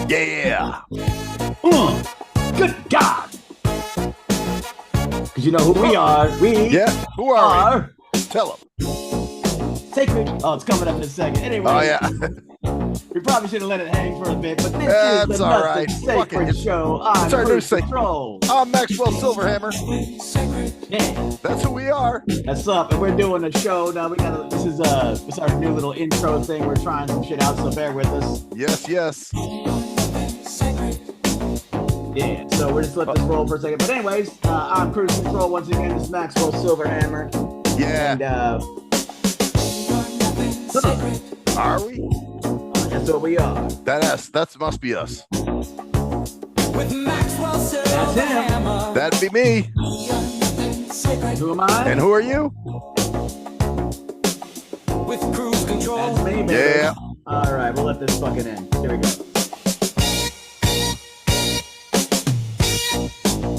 Yeah. Good God. Because you know who we are. Who are we? Tell them. Sacred. Oh, it's coming up in a second. Anyway. Oh, yeah. We probably should have let it hang for a bit, but this is the all right. Sacred Show. It's our new Control. I'm Maxwell Silverhammer. Yeah. That's who we are. That's up, and we're doing a show now. This is our new little intro thing. We're trying some shit out, so bear with us. Yes. Yeah, so we're just let this roll for a second. But anyways, I'm Cruise Control once again. This is Maxwell Silverhammer. Yeah. And are we? That's what we are. That must be us. With Maxwell That's him. That'd be me. Who am I? And who are you? With Cruise Control. That's me, baby. Yeah. All right, we'll let this fucking end. Here we go.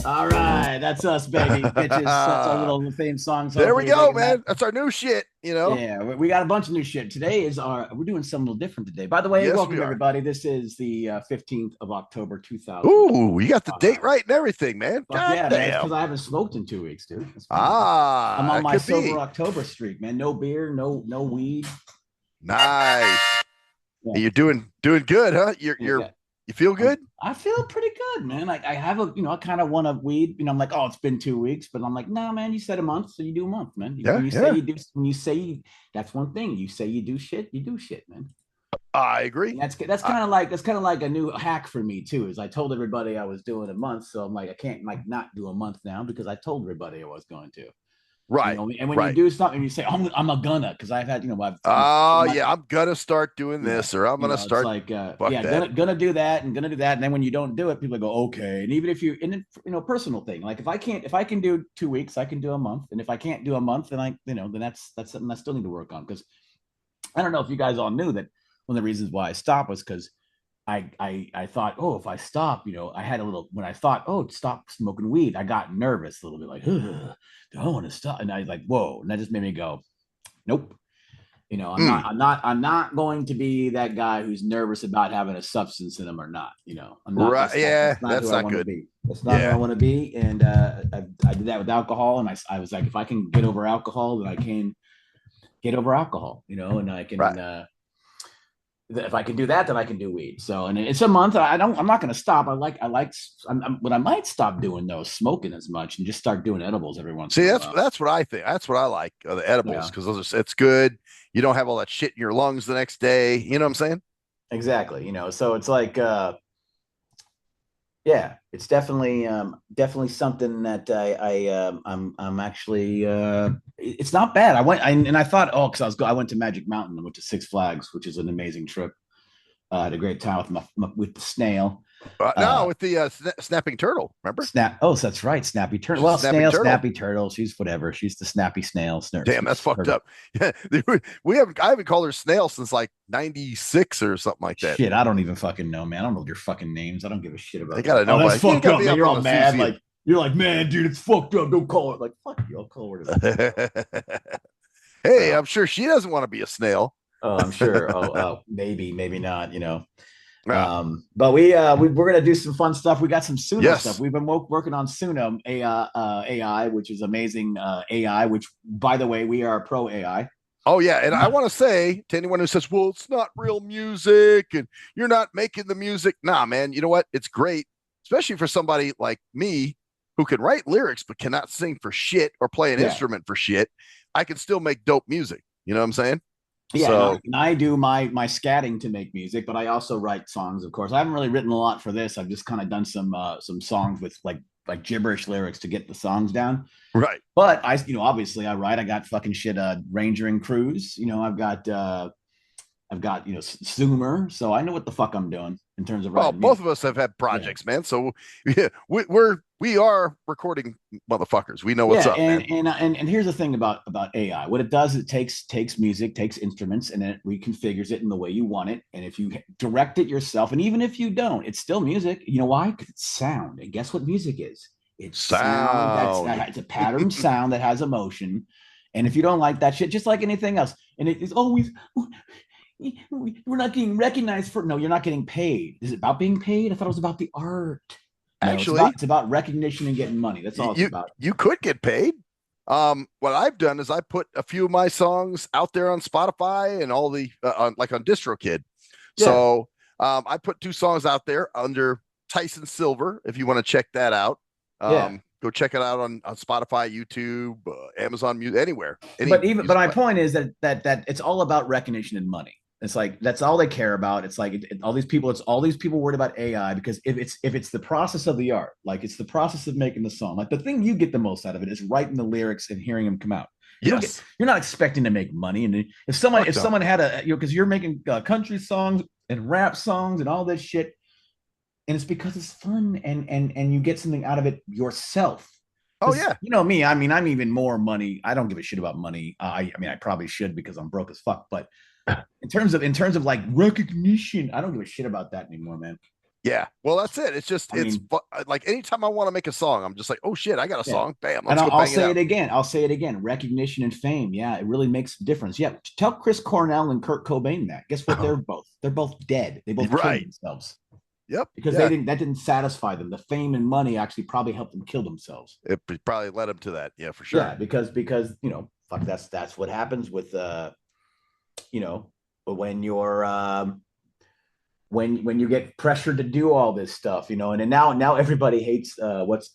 All right, that's us, baby, bitches. That's our little theme song. There we go, man. That's our new shit, you know? Yeah, we got a bunch of new shit. Today is we're doing something a little different today. By the way, welcome, everybody. This is the 15th of October, 2000. Ooh, you got the date right and everything, man. Yeah, man, because I haven't smoked in 2 weeks, dude. I'm on my sober October streak, man. No beer, no weed. Nice. Yeah. You're doing good, huh? You feel good? I feel pretty good, man. I have I kind of want to weed. I'm like, oh, it's been 2 weeks, but I'm like, no, man. You said a month, so you do a month, man. When you say that's one thing. You say you do shit, man. I agree. And that's kind of like a new hack for me too. Is I told everybody I was doing a month, so I'm like, I can't not do a month now because I told everybody I was going to. Right. And when you do something, you say, I'm a gonna, because I've had, I'm gonna start doing this, or I'm gonna start gonna do that and gonna do that. And then when you don't do it, people go, okay. And even if personal thing, like if I can do 2 weeks, I can do a month. And if I can't do a month, then then that's something I still need to work on. Because I don't know if you guys all knew that one of the reasons why I stopped was because I thought, oh, if I stop, I had a little, when I thought, oh, stop smoking weed, I got nervous a little bit, like, do I want to stop? And I was like, whoa. And that just made me go, nope. I'm not going to be that guy who's nervous about having a substance in him or not. I'm not. Right. That's not good. That's not who I want to be. And I did that with alcohol. And I was like, if I can get over alcohol, then I can get over alcohol, and I can, if I can do that, then I can do weed. So, and it's a month. I'm not going to stop. What I might stop doing though is smoking as much and just start doing edibles every once. See, that's what I think. That's what I like, the edibles, because it's good. You don't have all that shit in your lungs the next day. You know what I'm saying? Exactly. So it's like, it's definitely something that I'm actually, it's not bad. I thought, I went to Magic Mountain. I went to Six Flags, which is an amazing trip. I had a great time with the snail. With the snapping turtle. Remember? Oh, that's right, Snappy Turtle. Well, Snappy Turtle. She's whatever. She's the Snappy Snail. Damn, that's fucked up. Yeah, I haven't called her Snail since like '96 or something like that. Shit, I don't even fucking know, man. I don't know your fucking names. I don't give a shit about. I gotta know. That's fucked up. Man. You're all mad. Like you're like, man, dude, it's fucked up. Don't call it. Like fuck you. I'll call her. Hey, I'm sure she doesn't want to be a snail. Oh, I'm sure. Maybe not. But we're gonna do some fun stuff. We got some Suno stuff. We've been working on Suno AI, which is amazing AI. Which, by the way, we are pro AI. Oh yeah, and I want to say to anyone who says, "Well, it's not real music, and you're not making the music." Nah, man. You know what? It's great, especially for somebody like me who can write lyrics but cannot sing for shit or play an instrument for shit. I can still make dope music. You know what I'm saying? Yeah, so, and I do my scatting to make music, but I also write songs. Of course, I haven't really written a lot for this. I've just kind of done some songs with like gibberish lyrics to get the songs down. Right. But I, obviously I write. I got fucking shit. Ranger and Cruise. I've got Zoomer, so I know what the fuck I'm doing in terms of writing. Well, both of us have had projects, man. So we are recording motherfuckers. We know what's up, man. And here's the thing about AI. What it does, it takes music, takes instruments, and it reconfigures it in the way you want it. And if you direct it yourself, and even if you don't, it's still music. You know why? Because it's sound. And guess what music is? It's sound. It's a patterned sound that has emotion. And if you don't like that shit, just like anything else, and it is always we're not getting recognized for. No, you're not getting paid. Is it about being paid? I thought it was about the art. No, Actually, it's about recognition and getting money. That's all it's you about. you could get paid. What I've done is I put a few of my songs out there on Spotify and all the like on DistroKid. Yeah, So I put two songs out there under Tyson Silver. If you want to check that out, yeah. go check it out on Spotify, YouTube, Amazon Music, anywhere. Any But music my platform. point is that it's all about recognition and money. It's like that's all they care about. It's like all these people. It's all these people worried about AI because if it's the process of the art, like it's the process of making the song. Like the thing you get the most out of it is writing the lyrics and hearing them come out. Yes. You're not expecting to make money. And Fuck if no. someone had a because you're making country songs and rap songs and all this shit, and it's because it's fun and you get something out of it yourself. Oh Because yeah. you know me, I mean, I'm even more money. I don't give a shit about money. I mean, I probably should because I'm broke as fuck. But in terms of like recognition, I don't give a shit about that anymore, man. Yeah. Well, that's it. It's just I it's mean, like anytime I want to make a song, I'm just like, oh shit, I got a yeah. song. Bam, And let's go I'll bang it say out. it again. I'll say it again. Recognition and fame. Yeah, it really makes a difference. Yeah. Tell Chris Cornell and Kurt Cobain that. Guess what? They're both dead. They both killed Right. themselves Yep. because Yeah. that didn't satisfy them. The fame and money actually probably helped them kill themselves. It probably led him to that. Yeah, for Yeah, sure. because you know, fuck, that's what happens with you know, when you're when you get pressured to do all this stuff, you know, and then now everybody hates what's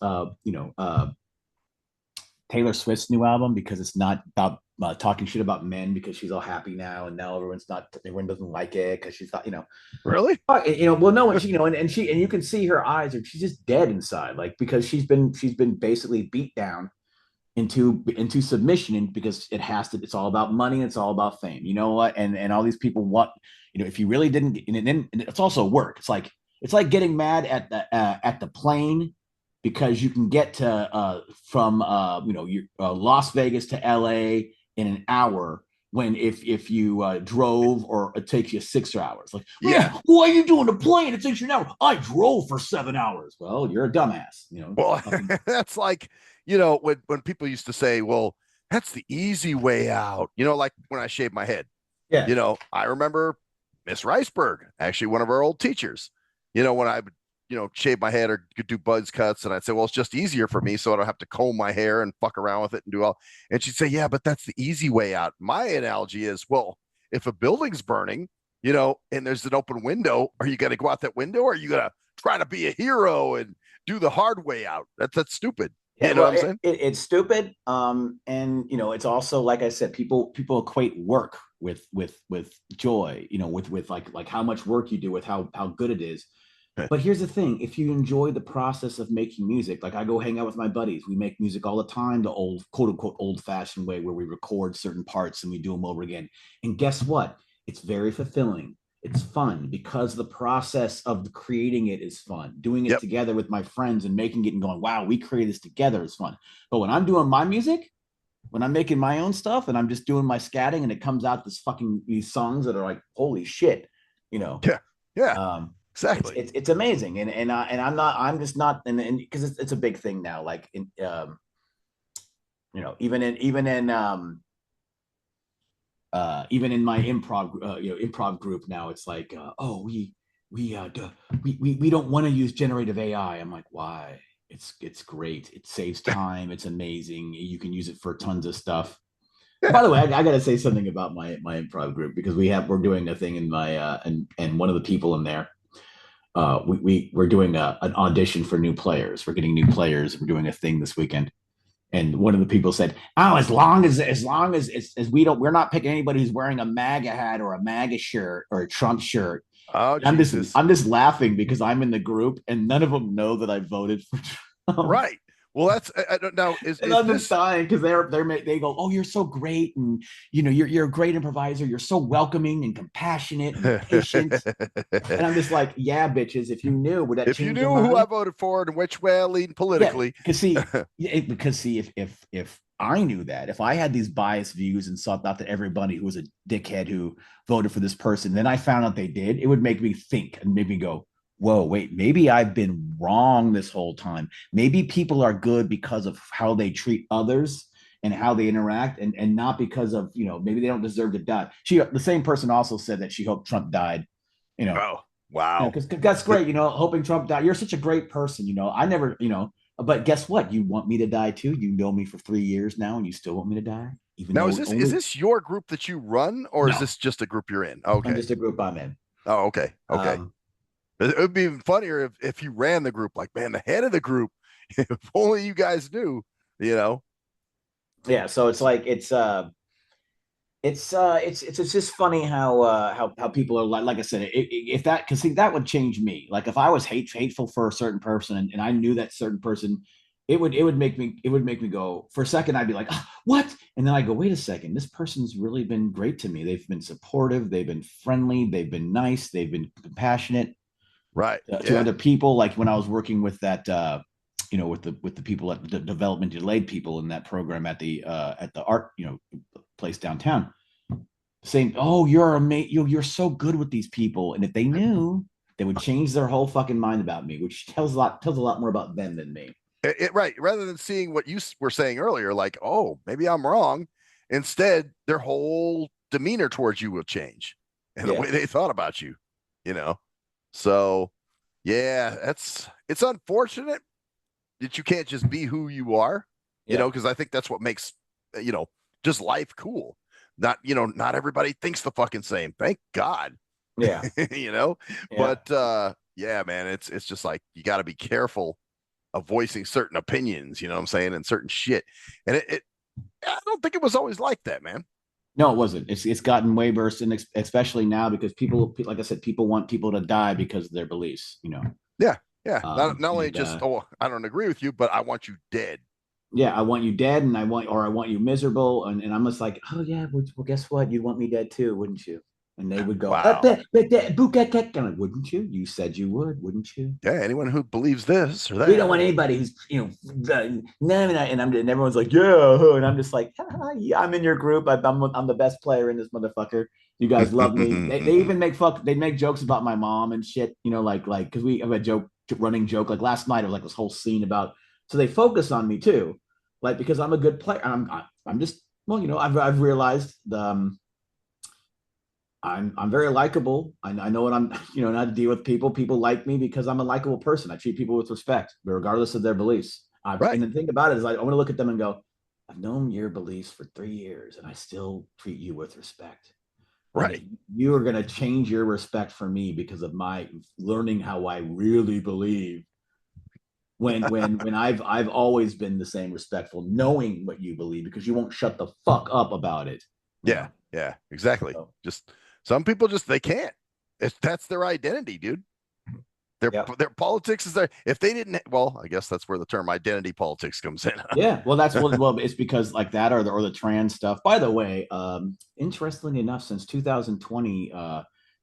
Taylor Swift's new album because it's not about talking shit about men because she's all happy now and now everyone doesn't like it because she's not, you know, Really? you know, well, no, and she, you know, and you can see her eyes, she's just dead inside, like because she's been basically beat down into submission and because it has to, it's all about money and it's all about fame, you know what, and all these people want, you know, if you really didn't, and then it's also work. It's like getting mad at the plane because you can get to from you know, Las Vegas to LA in an hour when if you drove, or it takes you 6 hours. Like, Yeah. why are you doing the plane? It takes you an hour. I drove for 7 hours. Well, you're a dumbass, you know. Well, that's like, when people used to say, well, that's the easy way out, like when I shaved my head. Yeah. I remember Miss Riceberg, actually one of our old teachers, when I would, shave my head or could do buzz cuts. And I'd say, well, it's just easier for me. So I don't have to comb my hair and fuck around with it and do all. And she'd say, yeah, but that's the easy way out. My analogy is, well, if a building's burning, and there's an open window, are you going to go out that window or are you going to try to be a hero and do the hard way out? That's stupid. Yeah, You know well, what I'm saying? it's stupid. And you know, it's also like I said, people equate work with joy. You know, with like how much work you do with how good it is. But here's the thing: if you enjoy the process of making music, like I go hang out with my buddies, we make music all the time, the old quote unquote old fashioned way, where we record certain parts and we do them over again. And guess what? It's very fulfilling. It's fun because the process of creating it is fun. Doing it Yep. together with my friends and making it and going, wow, we created this together is fun. But when I'm doing my music, when I'm making my own stuff and I'm just doing my scatting and it comes out these songs that are like, holy shit, you know. Yeah. Yeah. Um, Exactly. it's amazing. And I'm just not, and because it's a big thing now, like you know, even in my improv group now, it's like, oh, we don't want to use generative AI. I'm like, why? It's great. It saves time. It's amazing. You can use it for tons of stuff. By the way, I got to say something about my improv group because we're doing a thing in my and one of the people in there, we're doing an audition for new players. We're getting new players. We're doing a thing this weekend. And one of the people said, "Oh, as long as we're not picking anybody who's wearing a MAGA hat or a MAGA shirt or a Trump shirt." Oh, I'm Jesus. I'm just laughing because I'm in the group and none of them know that I voted for Trump. Right. Well, that's I don't know. Is I'm this just dying because they go, oh, you're so great, and you know you're a great improviser. You're so welcoming and compassionate and patient. And I'm just like, yeah, bitches. If you knew, would that if you change your knew who I mind? voted for and which way I lean Yeah, politically, because see, if I knew that, if I had these biased views and thought that everybody who was a dickhead who voted for this person, then I found out they did, it would make me think and make me go, whoa, wait, maybe I've been wrong this whole time. Maybe people are good because of how they treat others and how they interact, and not because of, maybe they don't deserve to die. The same person also said that she hoped Trump died. Oh, wow. Because that's great, hoping Trump died. You're such a great person, I never, but guess what? You want me to die too. You know me for 3 years now, and you still want me to die. Even Now, though is this your group that you run, or is this just a group you're in? Okay, I'm just a group I'm in. Oh, okay. It would be even funnier if you ran the group. Like, man, the head of the group. If only you guys knew. Yeah. So it's like it's just funny how people are like I said, if that, because see, that would change me. Like if I was hateful for a certain person, and I knew that certain person, it would make me go, for a second I'd be like, oh, what? And then I go, wait a second, this person's really been great to me. They've been supportive, they've been friendly, they've been nice, they've been compassionate, right, to other people. Like when I was working with that with the people at the development delayed people in that program at the art place downtown, saying, oh, you're amazing, you're so good with these people, and if they knew, they would change their whole fucking mind about me, which tells a lot more about them than me. Right. Rather than seeing what you were saying earlier, like, oh, maybe I'm wrong. Instead, their whole demeanor towards you will change, and the way they thought about you. So yeah, it's unfortunate that you can't just be who you are. Because I think that's what makes just life cool. Not everybody thinks the fucking same. Thank God. Yeah. But yeah, man, it's just like you got to be careful of voicing certain opinions, you know what I'm saying, and certain shit. And I don't think it was always like that, man. No, it wasn't. It's gotten way worse, and especially now, because people, like I said, people want people to die because of their beliefs. Yeah. Not only just I don't agree with you, but I want you dead. Yeah, I want you dead, and I want you miserable, and I'm just like, oh yeah, well, guess what? You'd want me dead too, wouldn't you? And they would go, wow. Wouldn't you? You said you would, wouldn't you? Yeah, anyone who believes this or that. We don't want anybody who's, and everyone's like, yeah, and I'm just like, yeah, I'm in your group. I'm the best player in this motherfucker. You guys love me. They even make jokes about my mom and shit, like because we have a running joke. Like last night, it was like this whole scene about. So they focus on me too, like because I'm a good player. I'm just I've realized I'm very likable. I know what I'm, how to deal with people. People like me because I'm a likable person. I treat people with respect, regardless of their beliefs. Right. And the thing about it is, I want to look at them and go, I've known your beliefs for 3 years, and I still treat you with respect. Right. You are going to change your respect for me because of my learning how I really believe. When I've always been the same respectful, knowing what you believe, because you won't shut the fuck up about it. Yeah, exactly. So. Just some people they can't. That's their identity, dude. Their politics is there. If they didn't, well, I guess that's where the term identity politics comes in. Yeah, well, it's because like that, or the trans stuff. By the way, interestingly enough, since 2020,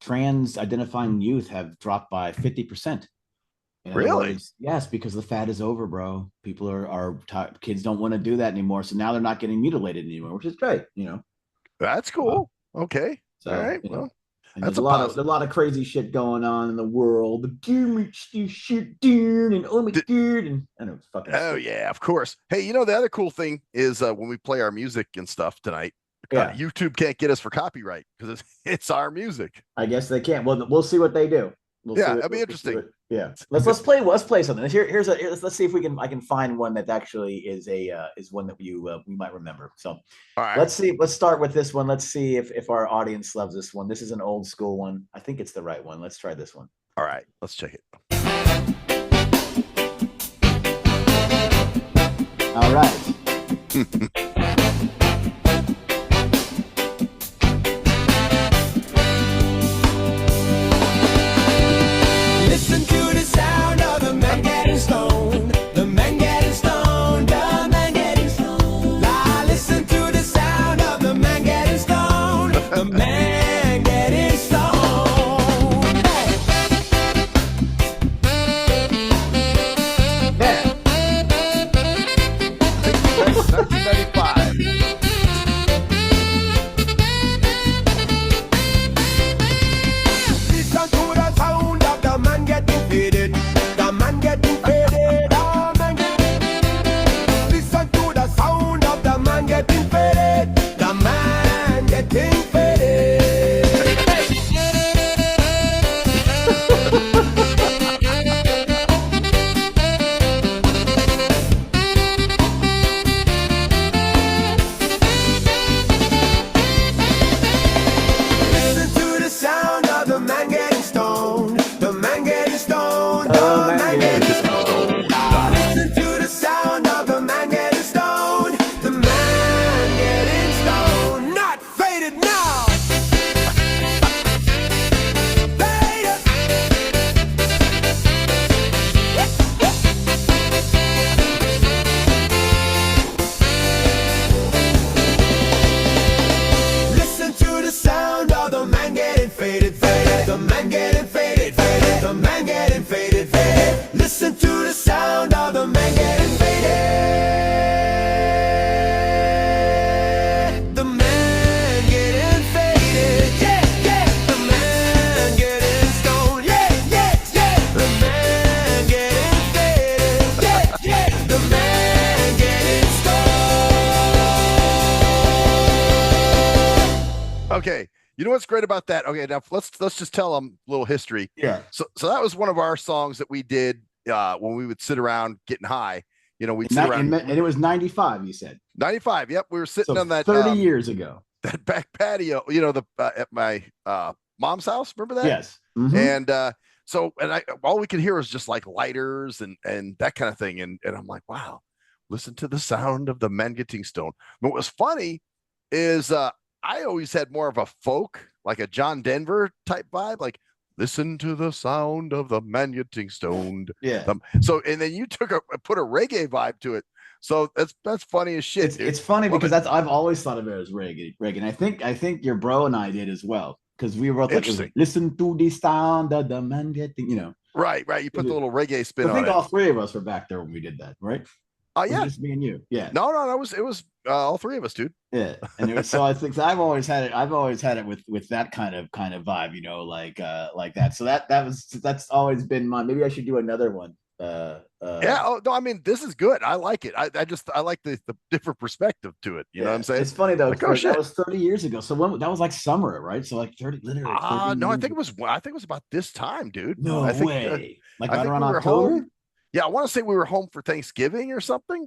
trans identifying youth have dropped by 50%. Really? Yes, because the fad is over, bro. People are kids don't want to do that anymore, so now they're not getting mutilated anymore, which is great. That's cool. Okay. So, all right. Well, there's a lot of crazy shit going on in the world. The shit, and oh my god, and I know fucking. Oh yeah, of course. Hey, the other cool thing is when we play our music and stuff tonight. YouTube can't get us for copyright because it's our music. I guess they can't. Well, we'll see what they do. That'd be interesting. Let's play something. Let's see if I can find one that actually is one that we might remember. So all right. Let's start with this one. Let's see if our audience loves this one. This is an old school one. I think it's the right one. Let's try this one. All right, let's check it. All right. Listen to the sound of the man getting stoned. The man getting stoned. The man getting stoned. Listen to the sound of the man getting stoned. The man getting stoned. Hey. 1995 Okay. You know what's great about that? Okay, now let's just tell them a little history. Yeah. So that was one of our songs that we did when we would sit around getting high. We'd sit around. And it was 95, you said. 95. Yep, we were sitting So on that 30 years ago. that back patio. At my mom's house. Remember that? Yes. Mm-hmm. And all we could hear was just like lighters and that kind of thing. And I'm like, wow, listen to the sound of the men getting stoned. But what was funny is I always had more of a folk, like a John Denver type vibe, like listen to the sound of the men getting stoned. Yeah. And then you put a reggae vibe to it. So that's funny as shit. It's funny because I've always thought of it as reggae. And I think your bro and I did as well. Because we were like, listen to the sound of the men getting, Right. You put the little reggae spin on it. I think all three of us were back there when we did that, right? Oh yeah, just me and you. Yeah. No, it was all three of us, dude. Yeah, and I think I've always had it with that kind of vibe, like that. So that's always been mine. Maybe I should do another one. Yeah. Oh no, I mean this is good. I like it. I like the different perspective to it. You know what I'm saying? It's funny though. Like, that was 30 years ago. So that was like summer, right? So like 30, literally. No, I think it was about this time, dude. No I think, way. Like I right think around we were October. home. Yeah, I want to say we were home for Thanksgiving or something,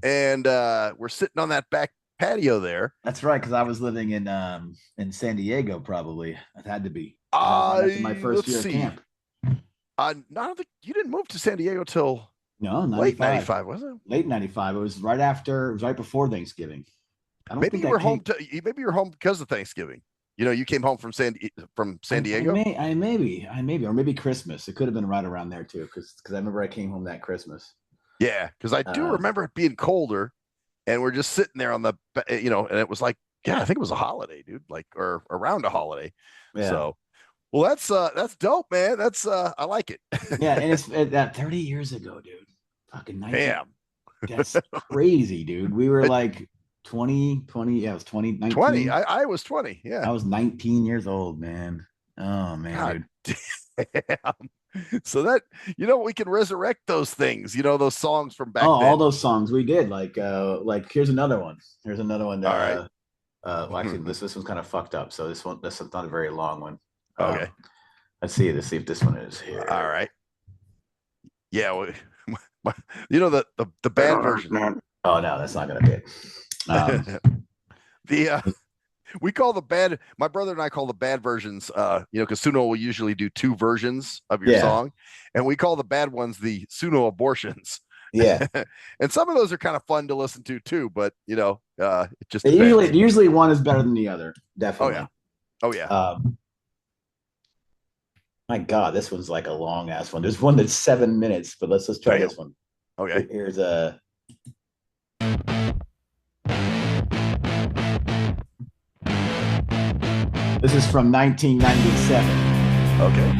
and we're sitting on that back patio there. That's right, because I was living in San Diego. Probably it had to be. My first year of camp. No, I don't think you didn't move to San Diego till late 95, was it? Late 95. It was right before Thanksgiving. Maybe you were home because of Thanksgiving. You came home from San Diego. Maybe, or maybe Christmas. It could have been right around there too, because I remember I came home that Christmas. Yeah, because I do remember it being colder, and we're just sitting there on the, and it was like, yeah, I think it was a holiday, dude, like or around a holiday. Yeah. So, well, that's dope, man. That's I like it. Yeah, and it's that 30 years ago, dude. Fucking 19. Damn, that's crazy, dude. We were like 20. Yeah, it was 20. 19. 20. I was 20. Yeah, I was 19 years old, man. Oh man, dude. Damn. So that we can resurrect those things, those songs from back then. All those songs we did. Like here's another one. All right. Well, actually, this one's kind of fucked up. So this is not a very long one. Okay. Let's see if this one is here. All right. Yeah. The bad version. Oh no, that's not gonna be it. We call my brother and I call the bad versions, because Suno will usually do two versions of your song, and we call the bad ones the Suno abortions. Yeah. And some of those are kind of fun to listen to too, but it just usually one is better than the other. Definitely. Oh yeah. My God, this one's like a long ass one. There's one that's 7 minutes, but let's try this one. Okay. Here's a. This is from 1997. Okay.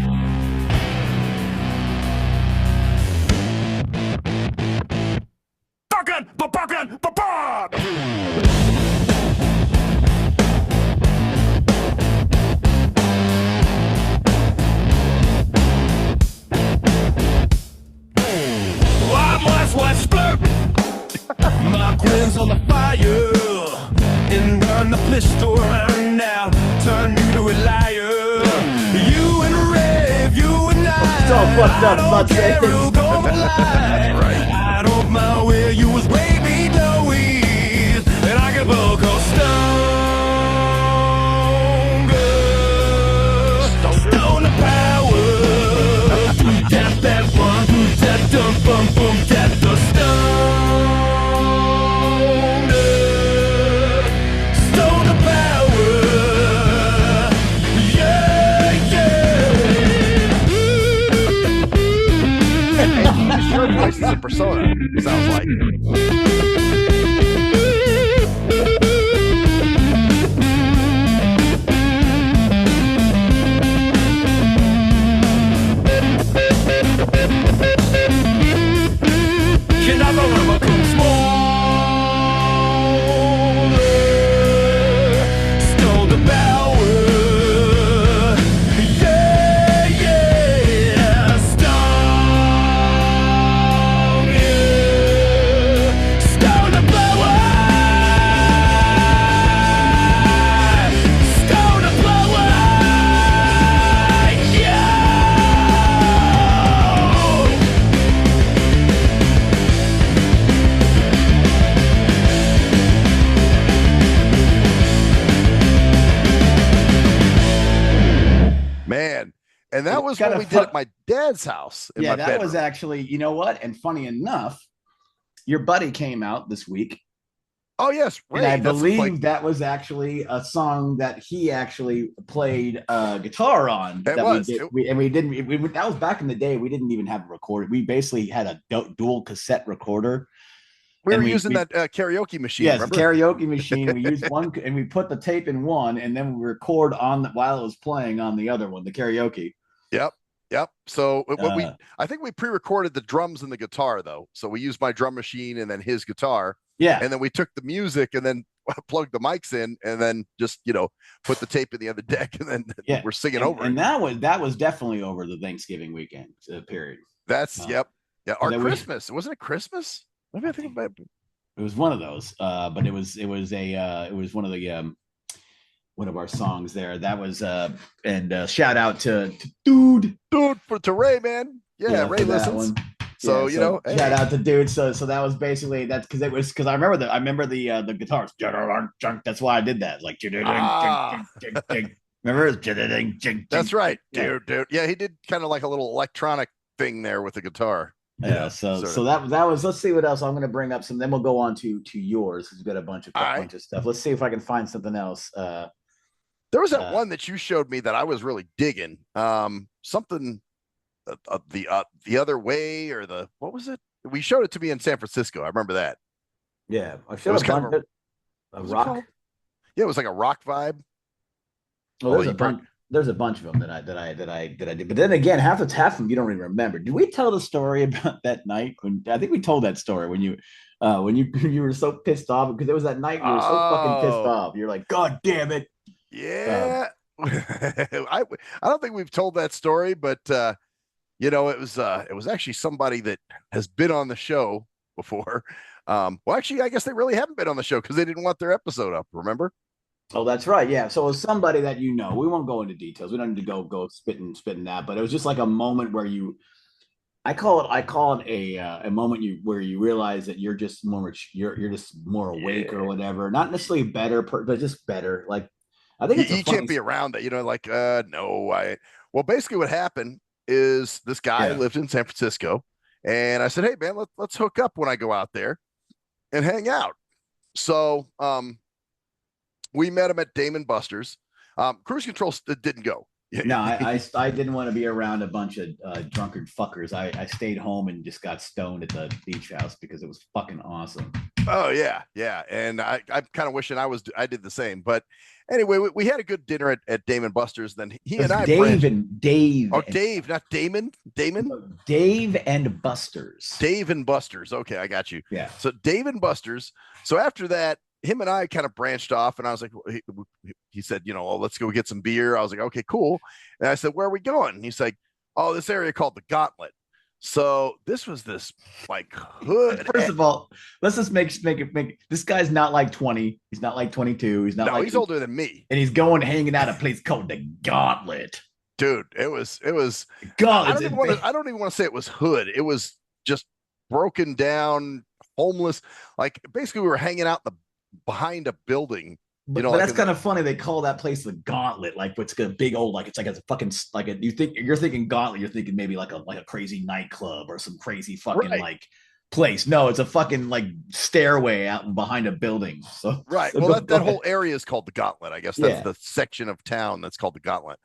My queen's on the fire and burn the place to around now. Turn you to a liar. You and Rave, you and I. It's all fucked up. I don't care who goes blind. Right. I don't mind where you was baby Louise, and I can book a stone the power. Tap that one, tap dum bum boom, tap the stone. Your voice is a persona, sounds like. Can I remember come smaller? Stole the power. was Kind what of we did at my dad's house. In Yeah, my that bedroom. was actually, you know what? And funny enough, your buddy came out this week. Oh yes, And I Ray. That's like believe that was actually a song that he actually played guitar on. It That was. we did, and we didn't. That was back in the day. We didn't even have a recorder. We basically had a dual cassette recorder. we And were using that karaoke machine. yes, the Remember? karaoke machine. We used one, and we put the tape in one, and then we record on while it was playing on the other one, the karaoke. Yep. Yep. So what I think we pre-recorded the drums and the guitar though. So we used my drum machine and then his guitar. Yeah. And then we took the music and then plugged the mics in and then just, put the tape in the other deck and then we're singing over and it. that was definitely over the Thanksgiving weekend period. That's yep. Yeah. Or Christmas. We, Wasn't it Christmas? Maybe I think about it was one of those. But it was one of the one of our songs there. That was and shout out to dude to Ray, man. Yeah, Ray listens. So shout out to dude. So that was basically that's because I remember the guitars. That's why I did that. Like remember? That's right, dude. Yeah, he did kind of like a little electronic thing there with the guitar. Yeah, so that was. Let's see what else I'm going to bring up. Then we'll go on to yours. We've got a bunch of stuff. Let's see if I can find something else. There was that one that you showed me that I was really digging. Something the other way or what was it? We showed it to me in San Francisco. I remember that. Yeah, I showed it a rock. Yeah, it was like a rock vibe. Well, there's a bunch of them that I did. But then again, half of them you don't even remember. Did we tell the story about that night when I think we told that story when you were so pissed off because it was that night you were so fucking pissed off. You're like, God damn it. Yeah. I don't think we've told that story, but it was actually somebody that has been on the show before. Well, actually, I guess they really haven't been on the show because they didn't want their episode up. Remember? Oh, that's right. Yeah. So it was somebody that we won't go into details. We don't need to go spitting that, but it was just like a moment where I call it a moment where you realize that you're just you're just more awake or whatever. Not necessarily better, but just better. Like I think you can't be around that. No, well, basically what happened is this guy lived in San Francisco and I said, hey man, let's hook up when I go out there and hang out. So, we met him at Damon Buster's. Cruise Control didn't go. No, I didn't want to be around a bunch of drunkard fuckers. I stayed home and just got stoned at the beach house because it was fucking awesome. Oh yeah, and I'm kind of wishing I did the same. But anyway, we had a good dinner at Damon Buster's. Then he and I Dave. Oh, Dave, not Damon. Damon. Dave and Buster's. Dave and Buster's. Okay, I got you. Yeah. So Dave and Buster's. So after that, him and I kind of branched off, and I was like, he said, let's go get some beer. I was like, okay, cool. And I said, where are we going? And he's like, oh, this area called the Gauntlet. So this was this like hood. First of all, let's just make this guy's not like 20. He's not like 22. He's older than me. And he's hanging out at a place called the Gauntlet. Dude, it was Gauntlet. I don't even want to say it was hood. It was just broken down, homeless. Like basically we were hanging out behind a building. But that's kind of funny. They call that place the Gauntlet, like what's a big old, like it's like a fucking like a, you're thinking Gauntlet, you're thinking maybe like a crazy nightclub or some crazy fucking like place. No, it's a fucking like stairway out behind a building. So well, that whole area is called the Gauntlet. I guess that's the section of town that's called the Gauntlet.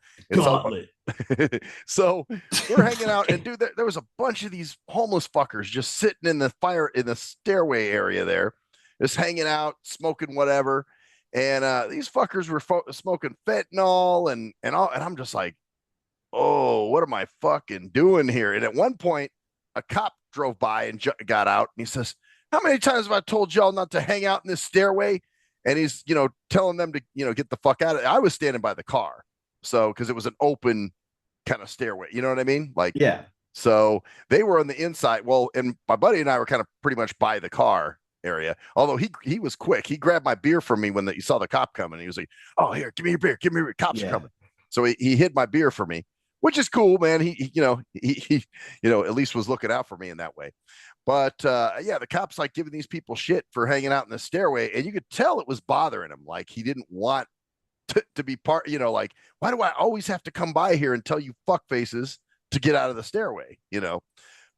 So we're hanging out, and dude, there was a bunch of these homeless fuckers just sitting in the stairway area there, just hanging out, smoking whatever. And these fuckers were smoking fentanyl and all, and I'm just like, oh, what am I fucking doing here? And at one point, a cop drove by and got out, and he says, how many times have I told y'all not to hang out in this stairway? And he's, telling them to, get the fuck out of it. I was standing by the car, so because it was an open kind of stairway, you know what I mean? Like, yeah. So they were on the inside. Well, and my buddy and I were kind of pretty much by the car area, although he was quick. He grabbed my beer from me when he saw the cop coming. He was like, oh, here, give me your beer, cops are coming. So he hid my beer for me, which is cool, man. He at least was looking out for me in that way. But the cops like giving these people shit for hanging out in the stairway, and you could tell it was bothering him. Like he didn't want to be part, like, why do I always have to come by here and tell you fuck faces to get out of the stairway,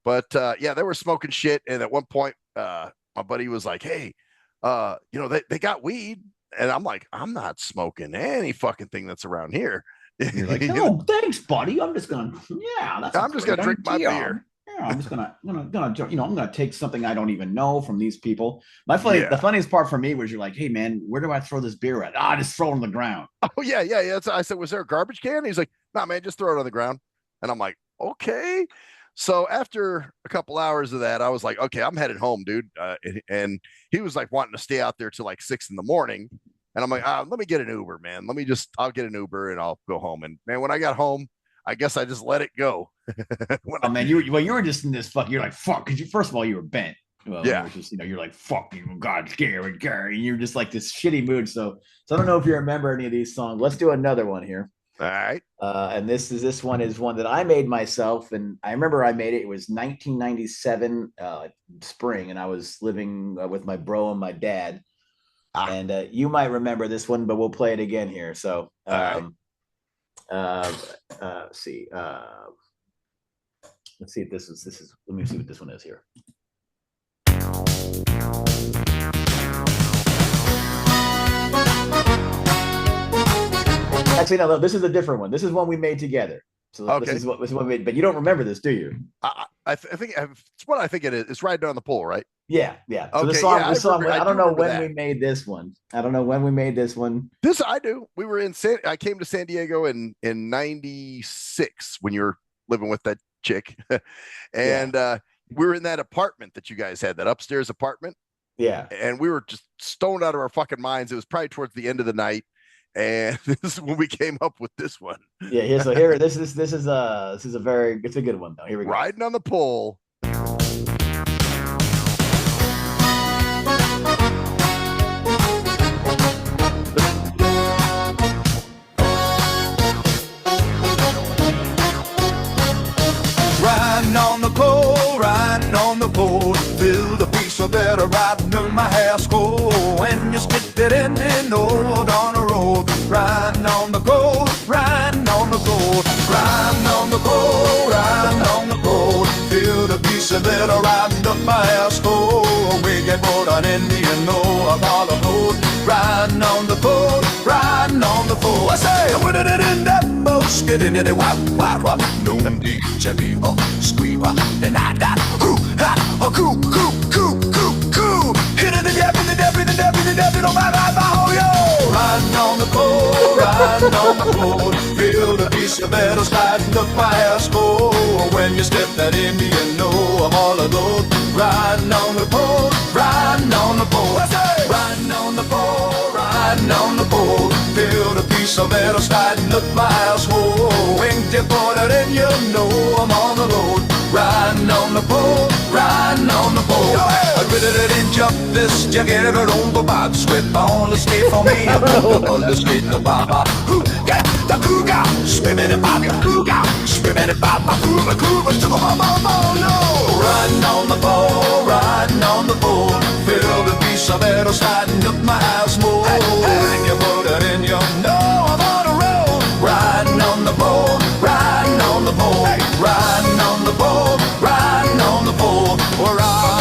But yeah, they were smoking shit. And at one point, my buddy was like, hey, they got weed. And I'm like, I'm not smoking any fucking thing that's around here. You're like, oh, thanks, buddy. I'm just gonna drink my beer. Yeah, I'm just gonna, I'm gonna take something I don't even know from these people. The funniest part for me was you're like, hey man, where do I throw this beer at? Just throw it on the ground. Oh yeah. I said, was there a garbage can? He's like, nah, man, just throw it on the ground. And I'm like, okay. So after a couple hours of that, I was like, okay, I'm headed home, dude. And he was like wanting to stay out there till like 6 a.m. And I'm like, let me get an Uber, man. I'll get an Uber and I'll go home. And man, when I got home, I guess I just let it go. Man, you were just in this fuck. You're like, fuck. Cause first of all, you were bent. Well, yeah. Just, you're like, fuck you, God, Gary. And you're just like this shitty mood. So I don't know if you remember any of these songs. Let's do another one here. All right. And this one is one that I made myself, and I remember I made it. It was 1997 spring, and I was living with my bro and my dad. And you might remember this one, but we'll play it again here. So, let's see. Let's see if this is. Let me see what this one is here. Actually, no, this is a different one. This is one we made together. So okay. This is what we made, but you don't remember this, do you? I think it's what I think it is. It's Riding on the Pole, right? Yeah. So the song. I don't know when we made this one. This I do. We were I came to San Diego in 96 when you were living with that chick, and we were in that apartment that you guys had, that upstairs apartment. Yeah. And we were just stoned out of our fucking minds. It was probably towards the end of the night. And this is when we came up with this one. Yeah. So here, this is it's a good one though. Here we go. Riding on the Pole. Riding on the pole, riding on the pole. Feel the piece of better riding on my hair school. When you skip it in the road on the road. Riding on the pole, riding on the pole. Riding on the pole, riding on the pole. Feel the piece of better riding up my hair school. We get more than Indian, know about the road. Riding on the pole, riding on the pole. I say, put it in that boat, skid in it, wap, wap, wap. No, Jimmy, squeak, and I got, coo, coo, coo. Hit it, the depth, oh my, oh, yo. Riding on the pole, riding on the pole. Feel the piece of metal sliding up my ass pole. When you step that Indian, know I'm all alone. Riding on the pole, riding on the pole. I say, riding on the pole, riding on the pole. Feel the piece of metal sliding up my asshole. When you put it in, you know I'm on the road. Riding on the pole, riding on the pole. I really didn't jump this, you get it on the bob. Sweat on the skate for me, on the skate the baba. Who got the cougar? Swimming the baba, cougar. Swimming the baba, cougar to the mama, no. Riding on the pole, riding on the pole. Feel the piece of metal sliding up my ass more. When you put it in, you know I'm on the road. Riding on the pole, riding on the pole. Riding on the pole, riding on the pole. We're riding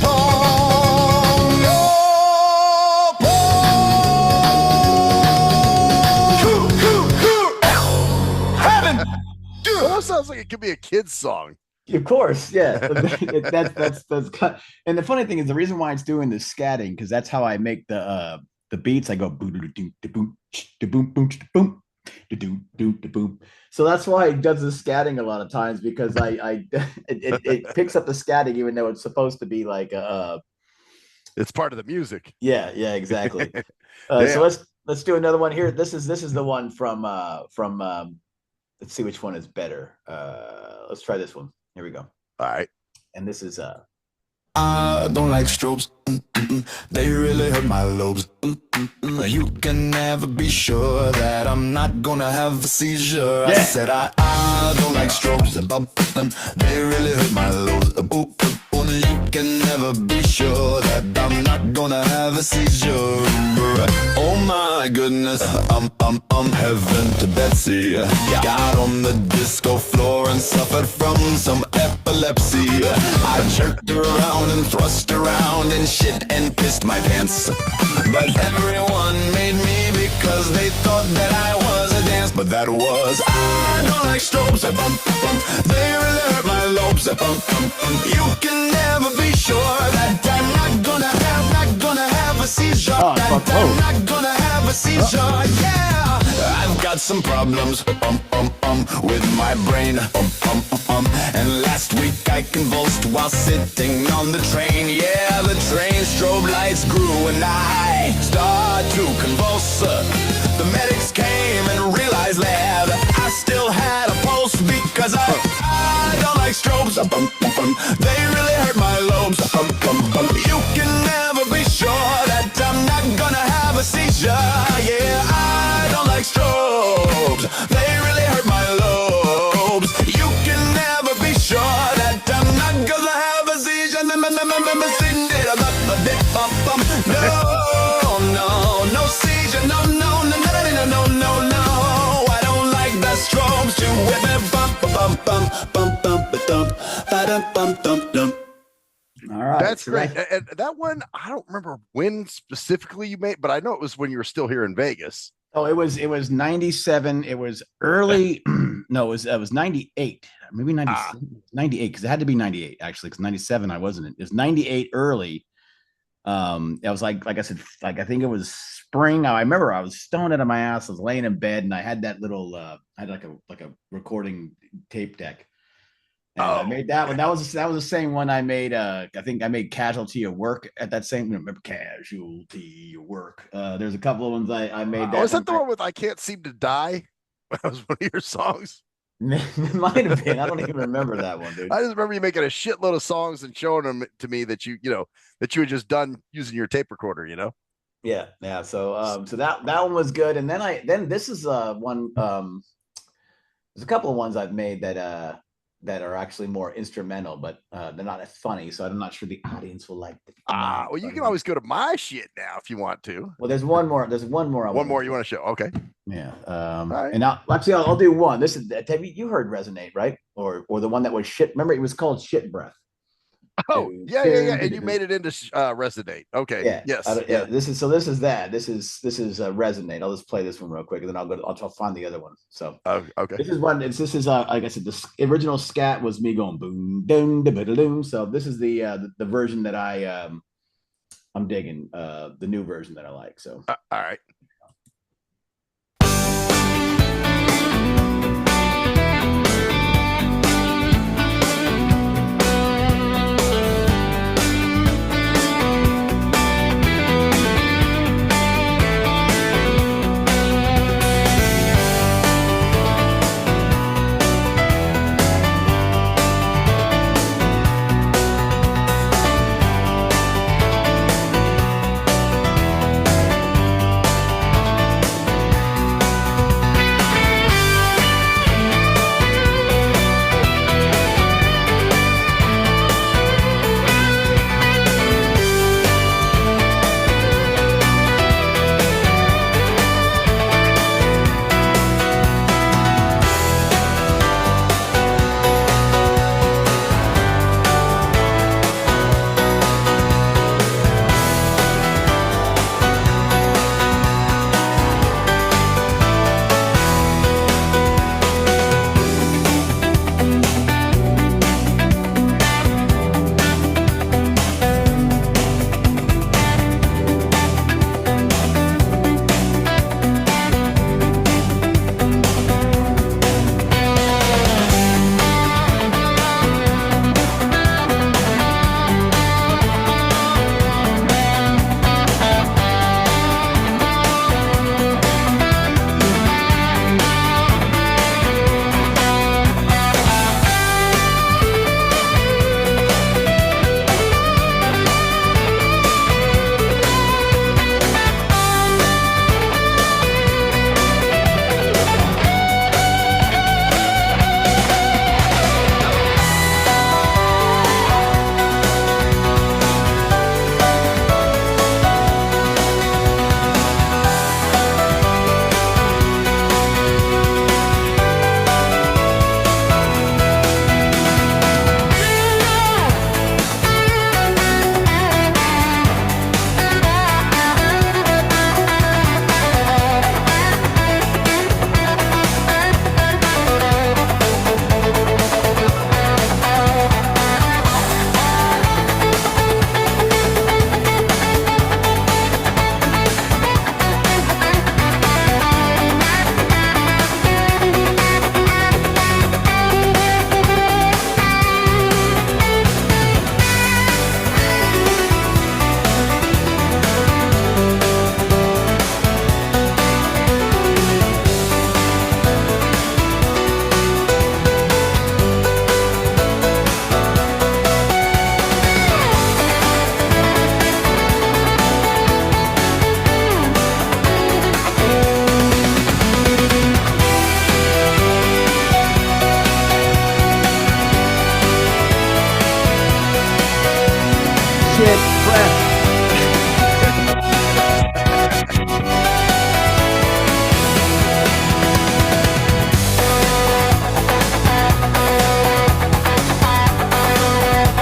on your pole. Heaven. Well, that sounds like it could be a kid's song. Of course, yeah. That's and the funny thing is the reason why it's doing the scatting, because that's how I make the beats. I go boom, boom, boom, boom. Boom. So that's why it does the scatting a lot of times, because it picks up the scatting even though it's supposed to be like it's part of the music. Yeah, exactly. So let's do another one here. This is the one from let's see which one is better. Let's try this one. Here we go. All right. And this is I don't like strobes. They really hurt my lobes. You can never be sure that I'm not gonna have a seizure. Yeah. I said I don't like strobes. They really hurt my lobes. You can never be sure that I'm not gonna have a seizure. Oh my goodness, heaven to Betsy. Got on the disco floor and suffered from some epilepsy. I jerked around and thrust around and shit and pissed my pants. But everyone made me because they thought that I was a dance. But that was, I don't like strobes. They really hurt my lobes. You can never be sure that I'm not gonna have a seizure. That I'm not gonna have a seizure. Yeah, I've got some problems with my brain. And last week I convulsed while sitting on the train. Yeah, the train strobe lights grew and I started to convulse. The medics came and realized that I still had a pulse because I don't like strobes. They really hurt my lobes. You can never be sure that I'm not gonna have a seizure. Yeah, I don't like strobes. They really hurt my lobes. You can never be sure that I'm not gonna have a seizure. No seizure. No. I don't like the strobes to whip it. All right. That's great. And that one, I don't remember when specifically you made, but I know it was when you were still here in Vegas. Oh, it was 97. It was early. No, it was 98. Maybe 98, because it had to be 98 actually, because 97 I wasn't. It was 98 early. It was like I said, like I think it was spring. I remember I was stoned out of my ass. I was laying in bed and I had that little I had like a recording tape deck. And I made that one. That was the same one I made. I think I made Casualty of Work at that same. Remember Casualty of Work? There's a couple of ones I made. Was that the one with I Can't Seem to Die? That was one of your songs. It might have been. I don't even remember that one, dude. I just remember you making a shitload of songs and showing them to me that you had just done using your tape recorder. Yeah. So that one was good. And then this is one. There's a couple of ones I've made that are actually more instrumental, but they're not as funny. So I'm not sure the audience will like. Well, you can always go to my shit now if you want to. Well, there's one more. There's one more. One more you want to show? Okay. Yeah. Right. And I'll do one. This is have you heard Resonate, right? Or the one that was shit. Remember, it was called Shit Breath. Oh, yeah. And you made it into Resonate. Okay. Yeah. Yes. Yeah. This is Resonate. I'll just play this one real quick, and then I'll find the other one. So okay. This is like I said, the original scat was me going boom, doom, da doom. So this is the version that I'm digging, the new version that I like. So all right.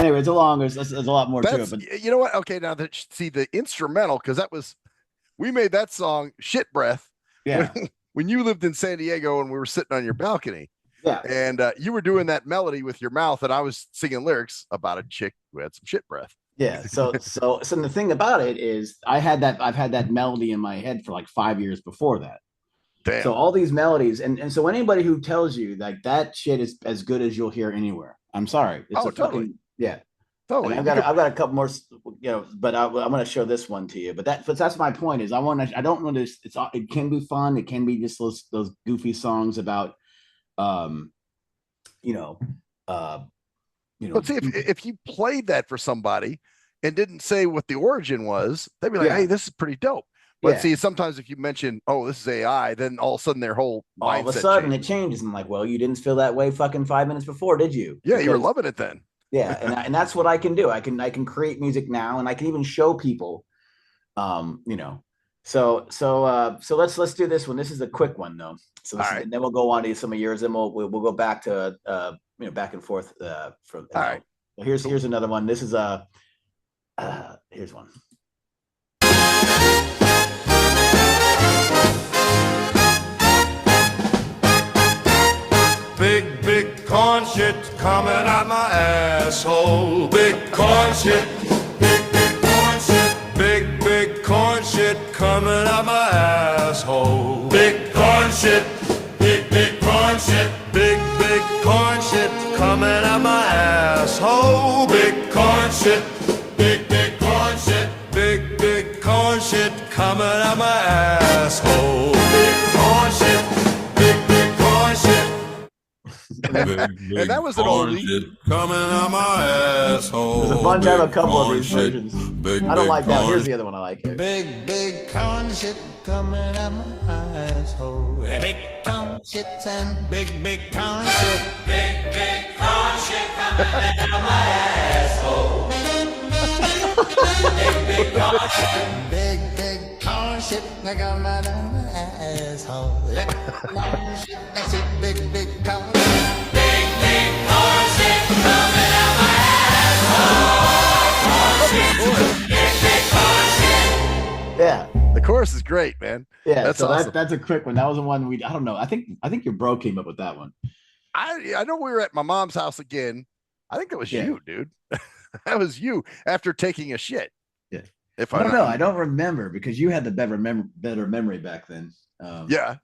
Anyway, it's there's a lot more to it. But you know what? Okay, now see the instrumental, because we made that song Shit Breath. Yeah. When you lived in San Diego and we were sitting on your balcony. Yeah. And you were doing that melody with your mouth, and I was singing lyrics about a chick who had some shit breath. Yeah. So the thing about it is I've had that melody in my head for like 5 years before that. Damn. So all these melodies, and so anybody who tells you like that shit is as good as you'll hear anywhere, I'm sorry. It's totally. Yeah. Totally. I've got a couple more, but I'm going to show this one to you. But that's my point is I don't want to. It can be fun. It can be just those goofy songs about, But see, if you played that for somebody and didn't say what the origin was, they'd be like, "Hey, this is pretty dope." But see, sometimes if you mention, "Oh, this is AI," then all of a sudden their whole mindset all of a sudden it changes. I'm like, well, you didn't feel that way fucking 5 minutes before, did you? Yeah, you were loving it then. Yeah, and that's what I can do. I can create music now, and I can even show people, So let's do this one. This is a quick one though. So and then we'll go on to some of yours, and we'll go back to back and forth from. All right. Well, here's another one. This is here's one. Big corn shit coming out my asshole. Big corn shit. Big corn shit. Big corn shit coming out my asshole. Big corn shit. Big corn shit. Big corn shit coming out my asshole. Big corn shit. Big corn shit. Big corn shit coming out my asshole. Big corn shit. Big corn shit. And that was an oldie coming out my asshole. There's a bunch. I have a couple of these versions. I don't like that. Here's the other one I like here. Big corn shit coming out my asshole. Big corn shit and big corn shit. Big corn shit coming out my asshole. Big corn shit. Big corn shit coming out my asshole. That's it. Big corn. Big corn shit coming out my asshole. Big corn shit. Yeah. The chorus is great, man. Yeah, that's so awesome. that's a quick one. That was the one I don't know. I think your bro came up with that one. I know we were at my mom's house again. I think that was you, dude. That was you after taking a shit. Yeah. If I don't know, I don't remember because you had the better memory back then. Yeah.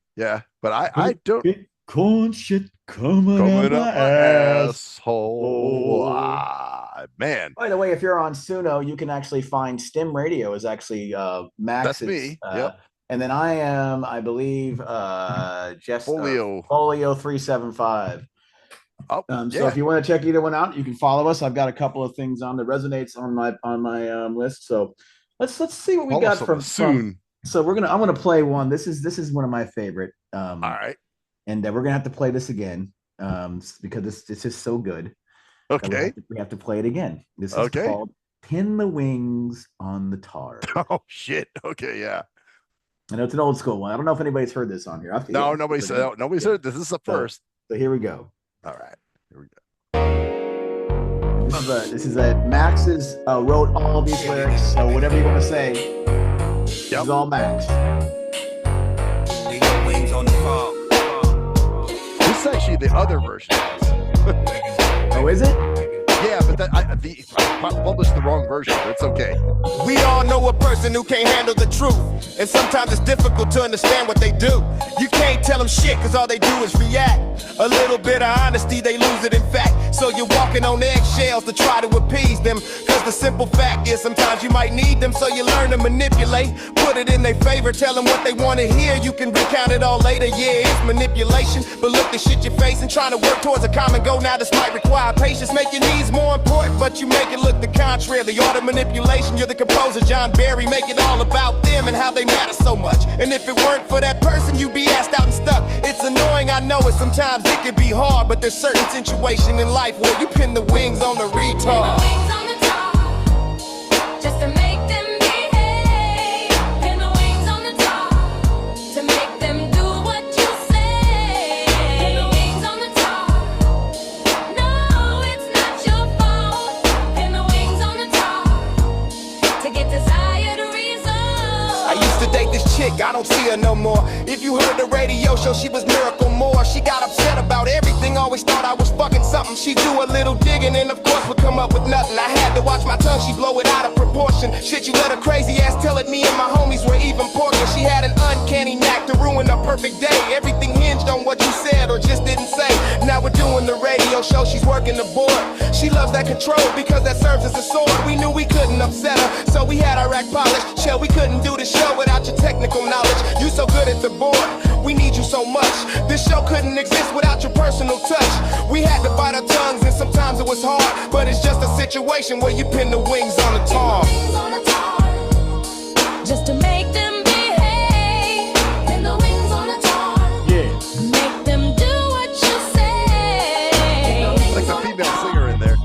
But I don't. Corn shit coming out my asshole. Man. By the way, if you're on Suno, you can actually find Stim Radio is actually Max. That's me. Yep. And then I am, I believe, just Folio 375. Oh, so if you want to check either one out, you can follow us. I've got a couple of things on that resonates on my list. So let's see what we got from soon. So I'm gonna play one. This is one of my favorite. All right. And we're gonna have to play this again because this is so good. Okay. We have to play it again. This is called "Pin the Wings on the Tar." Oh shit. Okay, yeah. I know it's an old school one. I don't know if anybody's heard this on here. No, nobody's heard this. This is the first. So here we go. All right. Here we go. This is Max's wrote all these lyrics. So whatever you want to say, this is all Max. This is actually the other version. Oh, is it? Yeah, but I published the wrong version, but it's okay. We all know a person who can't handle the truth, and sometimes it's difficult to understand what they do. You can't tell them shit, cause all they do is react. A little bit of honesty, they lose it in fact. So you're walking on eggshells to try to appease them, cause the simple fact is sometimes you might need them. So you learn to manipulate, put it in their favor, tell them what they want to hear. You can recount it all later, yeah, it's manipulation. But look the shit you're facing, trying to work towards a common goal. Now this might require patience, make your needs more important, but you make it look the contrary. The art of manipulation, you're the composer, John Barry. Make it all about them and how they matter so much. And if it weren't for that person, you'd be asked out and stuck. It's annoying, I know it, sometimes it can be hard, but there's certain situations in life where you pin the wings on the retard. Just to make them behave. Pin the wings on the top to make them do what you say. Pin the wings on the top. No, it's not your fault. don't see her no more. If you heard the radio show, she was Miracle More. She got upset about everything, always thought I was fucking something. She do a little digging and of course would come up with nothing. I had to watch my tongue, she blow it out of proportion. Shit, you let her crazy ass tell it me and my homies were even porking. She had an uncanny knack to ruin a perfect day. Everything hinged on what you said or just didn't say. Now we're doing the radio show, she's working the board. She loves that control because that serves as a sword. We knew we couldn't upset her, so we had our act polished. Shell, we couldn't do the show without your technical knowledge. You so good at the board, we need you so much. This show couldn't exist without your personal touch. We had to bite our tongues and sometimes it was hard, but it's just a situation where you pin the wings on the tar. Just to make them behave. Pin the wings on a tar. Yeah. Make them do what you say. Like the female singer in there.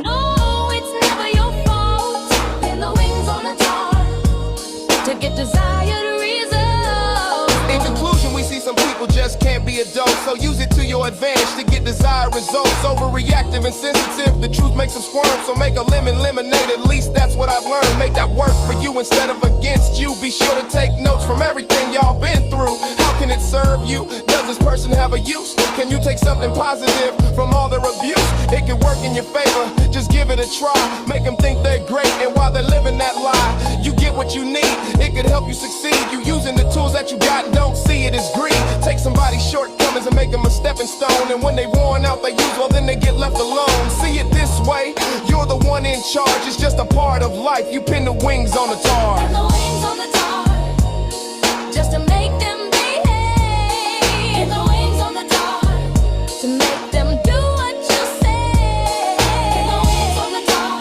No, it's never your fault. Pin the wings on a tar to get desired results. In conclusion, we see some people just can't be adults, so use it to your advantage to get desired results. Overreactive and sensitive, the truth makes them squirm, so make a lemon lemonade, at least that's what I've learned. Make that work for you instead of against you. Be sure to take notes from everything y'all been through. How can it serve you? Does this person have a use? Can you take something positive from all their abuse? It can work in your favor, just give it a try. Make them think they're great, and while they're living that lie, you get what you need. It could help you succeed. You using the tools that you got, don't see it as greed. Take somebody's shortcomings and make them a stepping stone, and when they worn out they use, well then they get left alone. See it this way, you're the one in charge. It's just a part of life. You pin the wings on the tar. Pin the wings on the tar. Just to make them behave. Pin the wings on the tar. To make them do what you say. Pin the wings on the tar.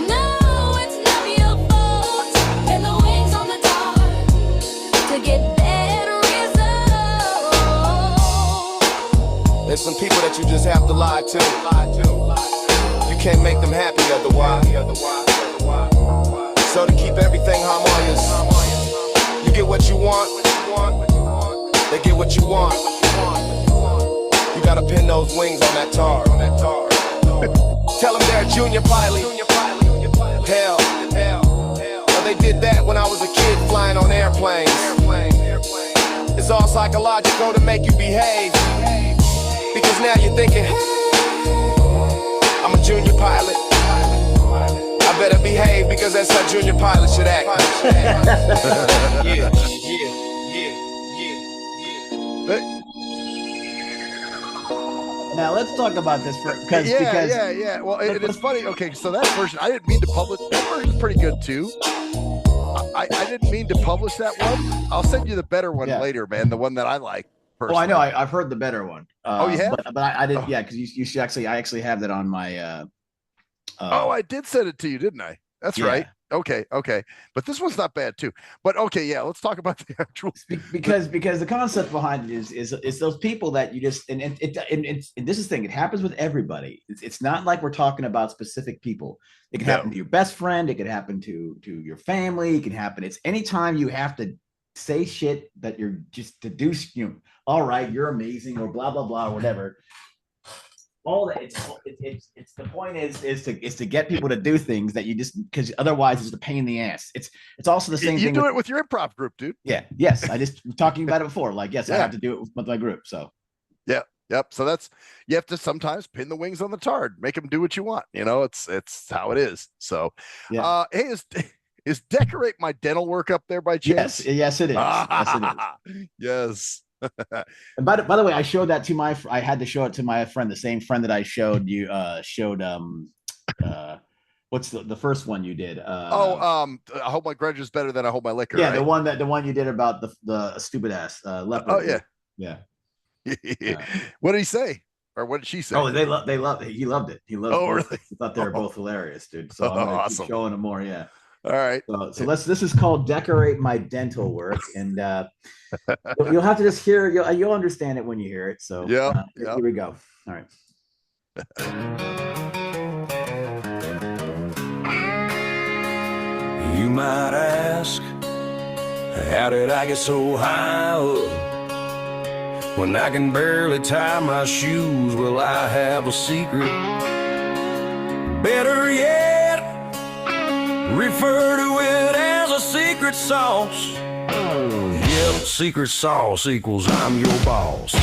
No, it's never your fault. Pin the wings on the tar. To get better results. There's some people that you just have to lie to. You can't make them happy otherwise. So to keep everything harmonious, you get what you want, they get what you want. You gotta pin those wings on that tar. Tell them they're a junior pilot. Hell, well, they did that when I was a kid flying on airplanes. It's all psychological to make you behave, because now you're thinking, I'm a junior pilot, I better behave because that's how junior pilots should act. Yeah. Now let's talk about this because Yeah. Well, it's funny. Okay, so that version, I didn't mean to publish. That version's pretty good too. I didn't mean to publish that one. I'll send you the better one later, man. The one that I like. Oh, I know. I've heard the better one. Oh, you have? But I didn't. Yeah, because you should actually. I actually have that on my. I did send it to you, didn't I? That's right. Okay. But this one's not bad too. But okay, yeah. Let's talk about the actual. Because the concept behind it is those people that you just and this is the thing. It happens with everybody. It's not like we're talking about specific people. It can happen to your best friend. It could happen to your family. It can happen. It's anytime you have to say shit that you're just to do. All right, you're amazing, or blah blah blah, or whatever. All that it's the point is to get people to do things that you just, because otherwise it's a pain in the ass. It's also the same thing. You do it with your improv group, dude. Yeah. Yes. I just talking about it before. Like, yes, I have to do it with my group. So Yep. So you have to sometimes pin the wings on the tard, make them do what you want. It's how it is. So hey, is decorate my dental work up there by chance? Yes, it is. Yes, it is. Yes. And by the way, I showed that to I had to show it to my friend, the same friend that I showed you. What's the first one you did? I hold my grudges better than I hold my liquor. Yeah, right? the one you did about the stupid ass leopard. Oh yeah. Yeah. What did he say? Or what did she say? Oh, he loved it. He loved both. Really? He thought they were both hilarious, dude. So I'm gonna keep showing them more. Yeah. All right. So this is called Decorate My Dental Work, and you'll have to just hear. You'll understand it when you hear it. So here we go. All right. You might ask, how did I get so high up when I can barely tie my shoes? Well, I have a secret. Better yet, refer to it as a secret sauce. Yep, secret sauce equals I'm your boss.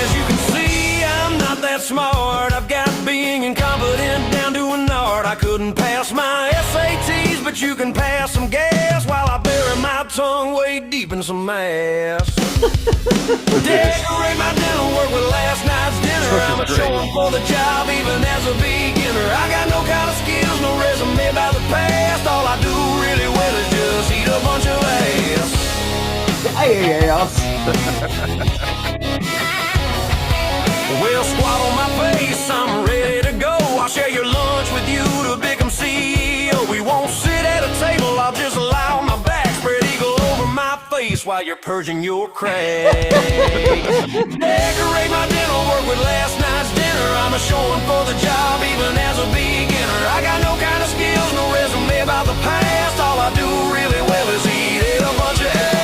As you can see, I'm not that smart. I've got being incompetent down to an art. I couldn't pass my SATs, but you can pass some gas while I bury my tongue way deep in some ass. Decorate my dental work with last night's dinner. I'm a showing for the job even as a beginner. I got no kind of skills, no resume about the past. All I do really well is just eat a bunch of ass. Well, squat on my face, I'm ready to go. I'll share your lunch with you to become CEO. We won't sit at a table, I'll just lie on my back, spread eagle over my face while you're purging your crack. Decorate my dental work with last night's dinner. I'm a showing for the job even as a beginner. I got no kind of skills, no resume about the past. All I do really well is eat a bunch of ass.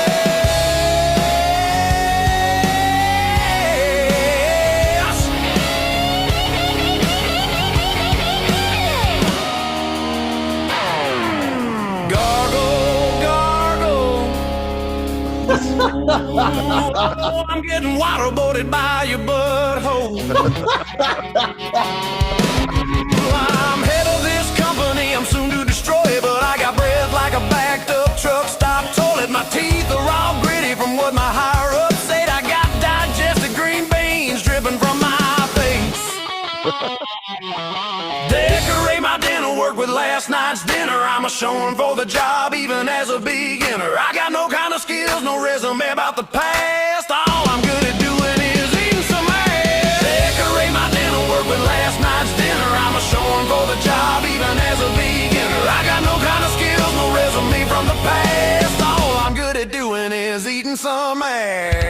Oh, I'm getting waterboarded by your butthole. I'm head of this company, I'm soon to destroy it, but I got breath like a backed up truck stop toilet. My teeth are all gritty from what my higher up said. I got digested green beans dripping from my face. Decorate my dental work with last night's dinner. I'm a showing for the job even as a beginner. I got no kind of skills, no resume about the past. All I'm good at doing is eating some ass. Decorate my dental work with last night's dinner. I'm a showing for the job even as a beginner. I got no kind of skills, no resume from the past. All I'm good at doing is eating some ass.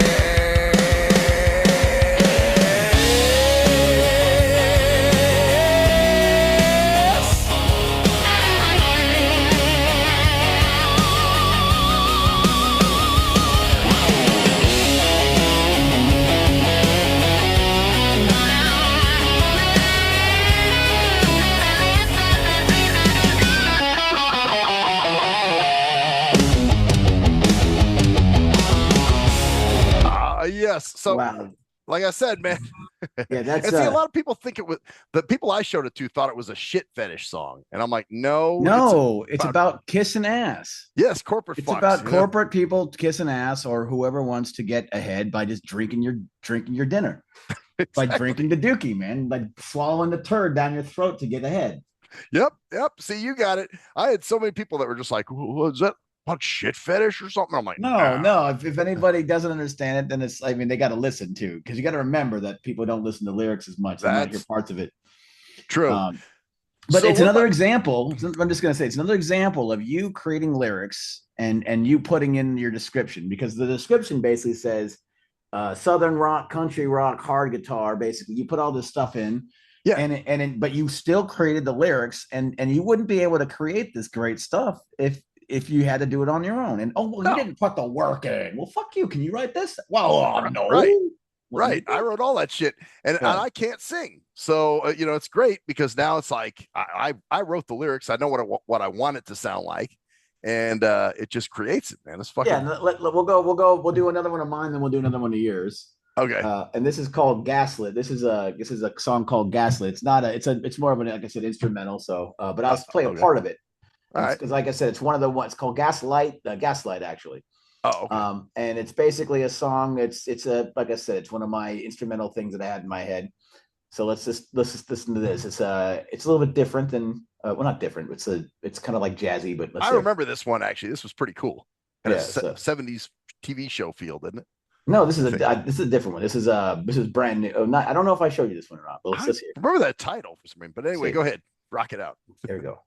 Yes. So, Wow. like I said, man, Yeah, that's and see, a lot of people think it was the people I showed it to thought it was a shit fetish song, and I'm like, no, no, it's about kissing ass. yes, corporate. It's fucks, about you know? corporate people kissing ass, or whoever wants to get ahead by just drinking your dinner, by Exactly. drinking the dookie, man, like swallowing the turd down your throat to get ahead. Yep. See, you got it. I had so many people that were just like, "Was that about shit fetish or something?" I'm like, No. If anybody doesn't understand it, then it's, I mean, they got to listen to, because you got to remember that people don't listen to lyrics as much. They might hear That's parts of it. true. But So it's what another about- example. I'm just going to say it's another example of you creating lyrics and you putting in your description, because the description basically says Southern rock, country rock, hard guitar. Basically, you put all this stuff in. Yeah. But you still created the lyrics, and you wouldn't be able to create this great stuff if you had to do it on your own. And well, No. you didn't put the work in. Well, fuck you. Can you write this? Well, no. Right. Well, Right. I wrote all that shit, and Yeah. I can't sing. So it's great because now it's like I wrote the lyrics. I know what I want it to sound like, and it just creates it, man. It's fucking Yeah, and we'll do another one of mine, then we'll do another one of yours. okay. And this is called Gaslit. This is a song called Gaslit. It's not it's more of an, like I said, instrumental. So but I'll play a Okay. part of it. All right. Because like I said, it's one of the ones called Gaslight actually. Oh, okay. And it's basically a song. It's a, like I said, it's one of my instrumental things that I had in my head. So let's just listen to this. It's a little bit different than well, not different. It's kind of like jazzy, but I remember this one actually. This was pretty cool. Kind Yeah, of so- 70s TV show feel, didn't it? No, this is a different one. This is brand new. I don't know if I showed you this one or not, but let's I just hear. remember that title for some reason. But anyway, See. go ahead, rock it out. There we go.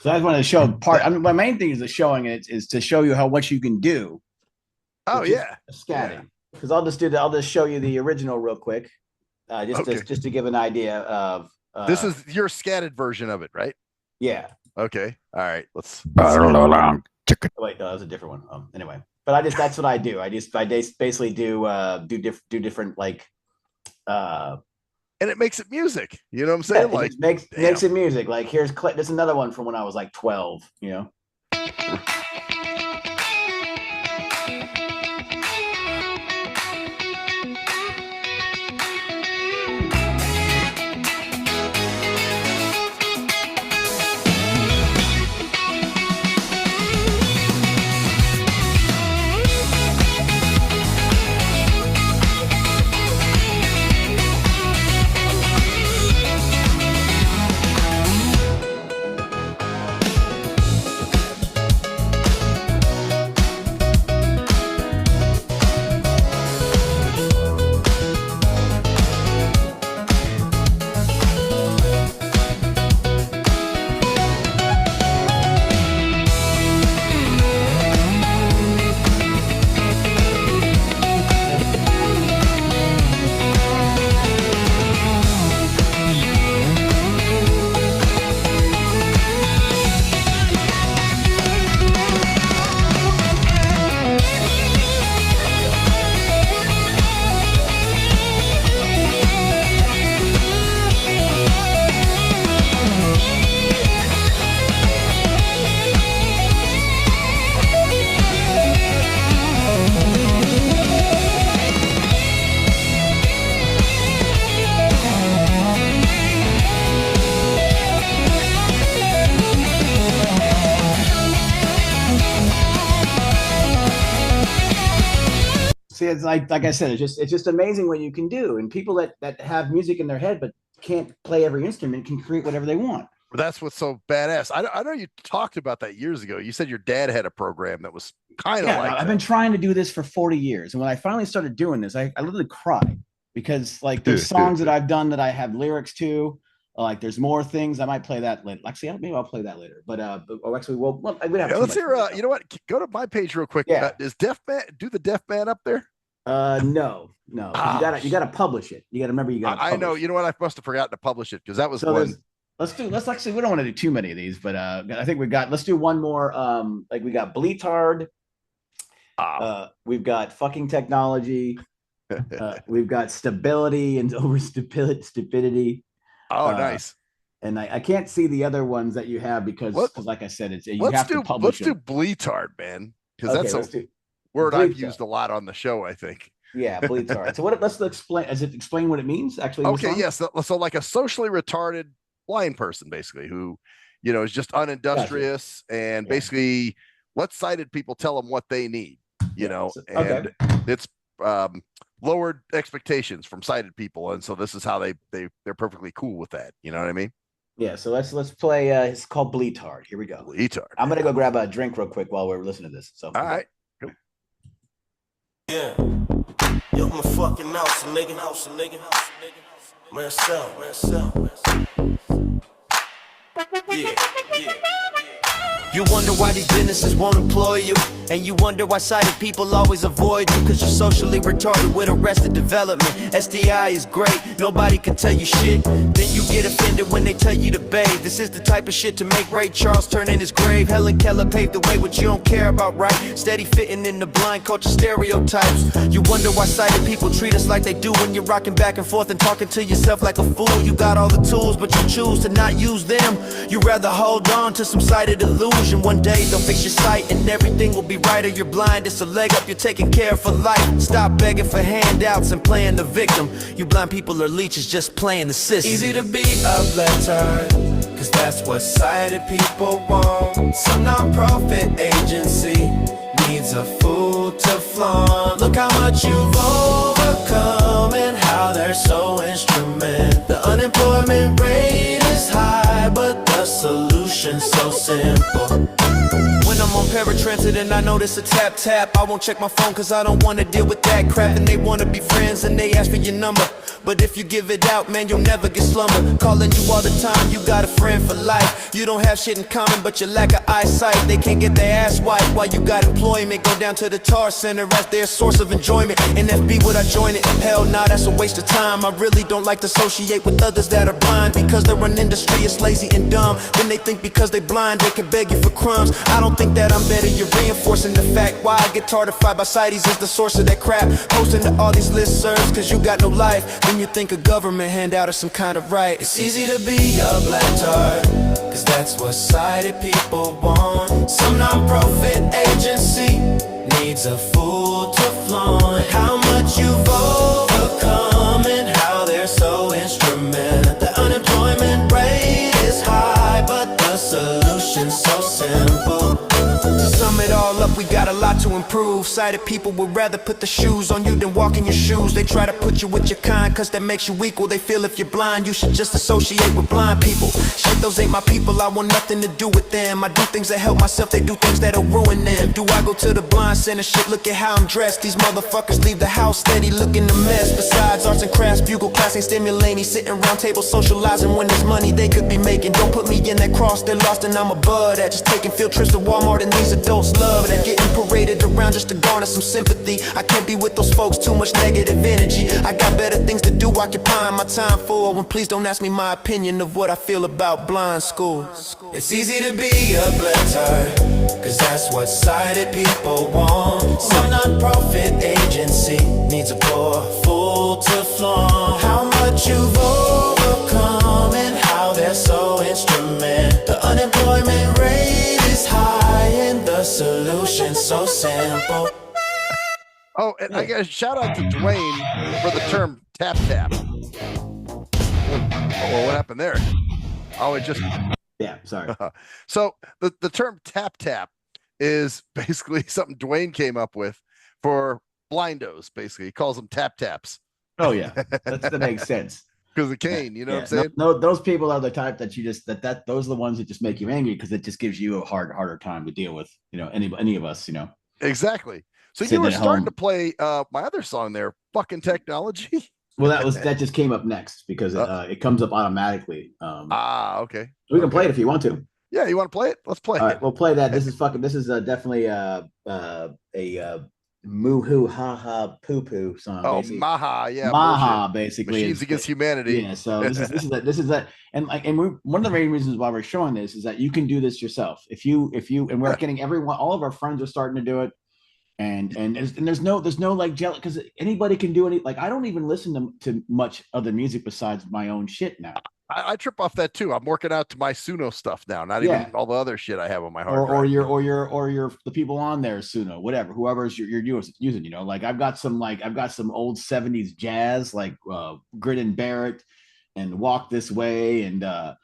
So I just wanted to show part. I mean, my main thing is the showing it is to show you how much you can do. Oh yeah, scatting. Because I'll just show you the original real quick, just to give an idea of. This is your scatted version of it, right? Yeah. Okay. All right. Let's. Wait, no, that was a different one. Anyway, but that's what I do. I basically do different like. And it makes it music. You know what I'm saying? Yeah, like makes it music. Like there's another one from when I was like 12. You know. See, it's like I said, it's just amazing what you can do, and people that have music in their head but can't play every instrument can create whatever they want. That's what's so badass. I know you talked about that years ago. You said your dad had a program that was kind of like I've been trying to do this for 40 years, and when I finally started doing this, I literally cried because like there's songs that I've done that I have lyrics to. Like there's more things. I might play that later. Actually, maybe I'll play that later. But actually, let's hear. You know what? Go to my page real quick. Yeah. Is Deaf Man do the Deaf Man up there? No. You gotta publish it. You gotta remember. I know. You know what? I must have forgotten to publish it because that was so one. Let's actually. We don't want to do too many of these, but I think let's do one more. Like we got Bleetard. We've got fucking technology. We've got stability and over stupidity. Oh, nice. And I can't see the other ones that you have because like I said, have to publish. Let's do Bleetard, man, because that's a word I've used a lot on the show, I think. Yeah, Bleetard. So let's explain. Does it explain what it means actually? Okay, yes. So like a socially retarded blind person, basically, who is just unindustrious and basically let sighted people tell them what they need. And it's lowered expectations from sighted people, and so this is how they're perfectly cool with that. You know what I mean? Yeah. So let's play. It's called Bleetard. Here we go. Bleetard. I'm gonna go grab a drink real quick while we're listening to this. So all right. Yeah. Yo, I'm a fucking house nigga. Myself. Yeah. You wonder why these businesses won't employ you, and you wonder why sighted people always avoid you, cause you're socially retarded with arrested development. SDI is great, nobody can tell you shit. Then you get offended when they tell you to bathe. This is the type of shit to make Ray Charles turn in his grave. Helen Keller paved the way, what you don't care about, right? Steady fitting in the blind culture stereotypes. You wonder why sighted people treat us like they do when you're rocking back and forth and talking to yourself like a fool. You got all the tools, but you choose to not use them. You rather hold on to some sighted illusion. One day they'll fix your sight and everything will be right. Or you're blind, it's a leg up, you're taking care for life. Stop begging for handouts and playing the victim. You blind people are leeches just playing the system. Easy to be a Bleetard, cause that's what sighted people want. Some non-profit agency needs a fool to flaunt. Look how much you've overcome and how they're so instrumental. The unemployment rate is high, but the solution's so simple. When I'm I'm on paratransit and I notice a tap tap. I won't check my phone cause I don't wanna deal with that crap. And they wanna be friends and they ask for your number. But if you give it out, man, you'll never get slumber. Calling you all the time, you got a friend for life. You don't have shit in common, but you lack of eyesight. They can't get their ass wiped while you got employment. Go down to the tar center as their source of enjoyment. NFB, would I join it? Hell nah, that's a waste of time. I really don't like to associate with others that are blind. Because they're an industry, it's lazy and dumb. Then they think because they blind, they can beg you for crumbs. I don't think that I'm better, you're reinforcing the fact. Why I get tardified by cities is the source of that crap. Posting to all these listservs cause you got no life. Then you think a government handout is some kind of right. It's easy to be a black tart, cause that's what sighted people want. Some non-profit agency needs a fool to flaunt how much you've overcome and how they're so instrumental. The unemployment rate is high, but the solution's so simple. To sum it all up, we got a lot to improve. Sighted people would rather put the shoes on you than walk in your shoes. They try to put you with your kind cause that makes you equal. They feel if you're blind, you should just associate with blind people. Shit, those ain't my people, I want nothing to do with them. I do things that help myself, they do things that'll ruin them. Do I go to the blind center? Shit, look at how I'm dressed. These motherfuckers leave the house steady looking a mess. Besides arts and crafts, bugle class ain't stimulating. Sitting round tables socializing when there's money they could be making. Don't put me in that cross, they're lost and I'm above that. Just taking field trips to Walmart and these adults love that. Getting paraded around just to garner some sympathy. I can't be with those folks, too much negative energy. I got better things to do, occupying my time for. And please don't ask me my opinion of what I feel about blind school. It's easy to be a black tart, cause that's what sighted people want. Some non-profit agency needs a poor fool to flaunt how much you've overcome and how they're so instrumental. The unemployment rate is high and the solution's so simple. Oh, and I got a shout out to Dwayne for the term tap tap. Oh, well, what happened there? Oh, it just. Yeah, sorry. So the term tap tap is basically something Dwayne came up with for blindos. Basically, he calls them tap taps. Oh yeah, that makes sense. Because the cane, you know what I'm saying? No, those people are the type that you just that those are the ones that just make you angry because it just gives you a harder time to deal with. You know, any of us. You know. Exactly. So Sitting you were at starting home. to play my other song there, fucking technology. Well, that just came up next because it comes up automatically. Okay. We can play it if you want to. Yeah, you want to play it? Let's play All it. right, we'll play that. This is definitely a moo hoo ha ha poo poo song. Oh, basically. Maha, yeah. Maha, bullshit. basically. Machines Against Humanity. Yeah, so this is that, and one of the main reasons why we're showing this is that you can do this yourself. If you and we're getting everyone, all of our friends are starting to do it. And there's no like jealous because anybody can do any. Like I don't even listen to much other music besides my own shit now. I trip off that too. I'm working out to my Suno stuff now, not even all the other shit I have on my hard drive. Or your the people on there Suno, whatever, whoever's you're using. You know, like I've got some old 70s jazz like Grit and Barrett and Walk This Way and a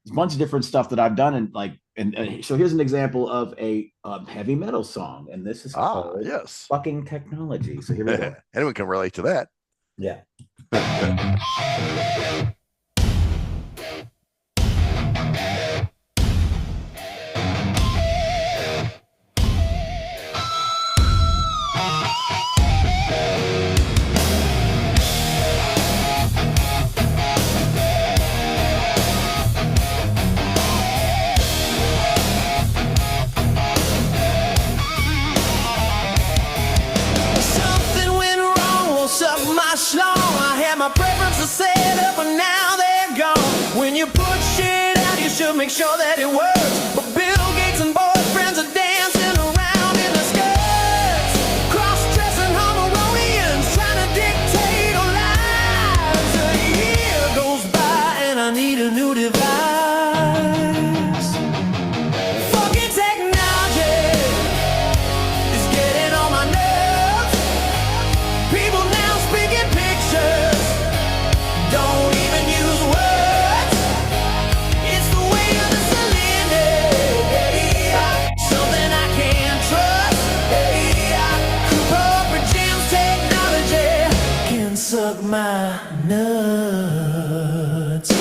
bunch of different stuff that I've done and so here's an example of a heavy metal song, and this is called Fucking Technology. So here we go. Anyone can relate to that. Yeah. I had my preferences set up and now they're gone. When you put shit out, you should make sure that it works. But Bill Gates and boyfriends are dancing around in the skirts, cross-dressing Homeronians trying to dictate our lives. A year goes by and I need a new device. Fucking technology is getting on my nerves. People now speaking pictures, don't even use words. It's the way of the cylinder, something I can't trust. Corporate Jim's technology can suck my nuts.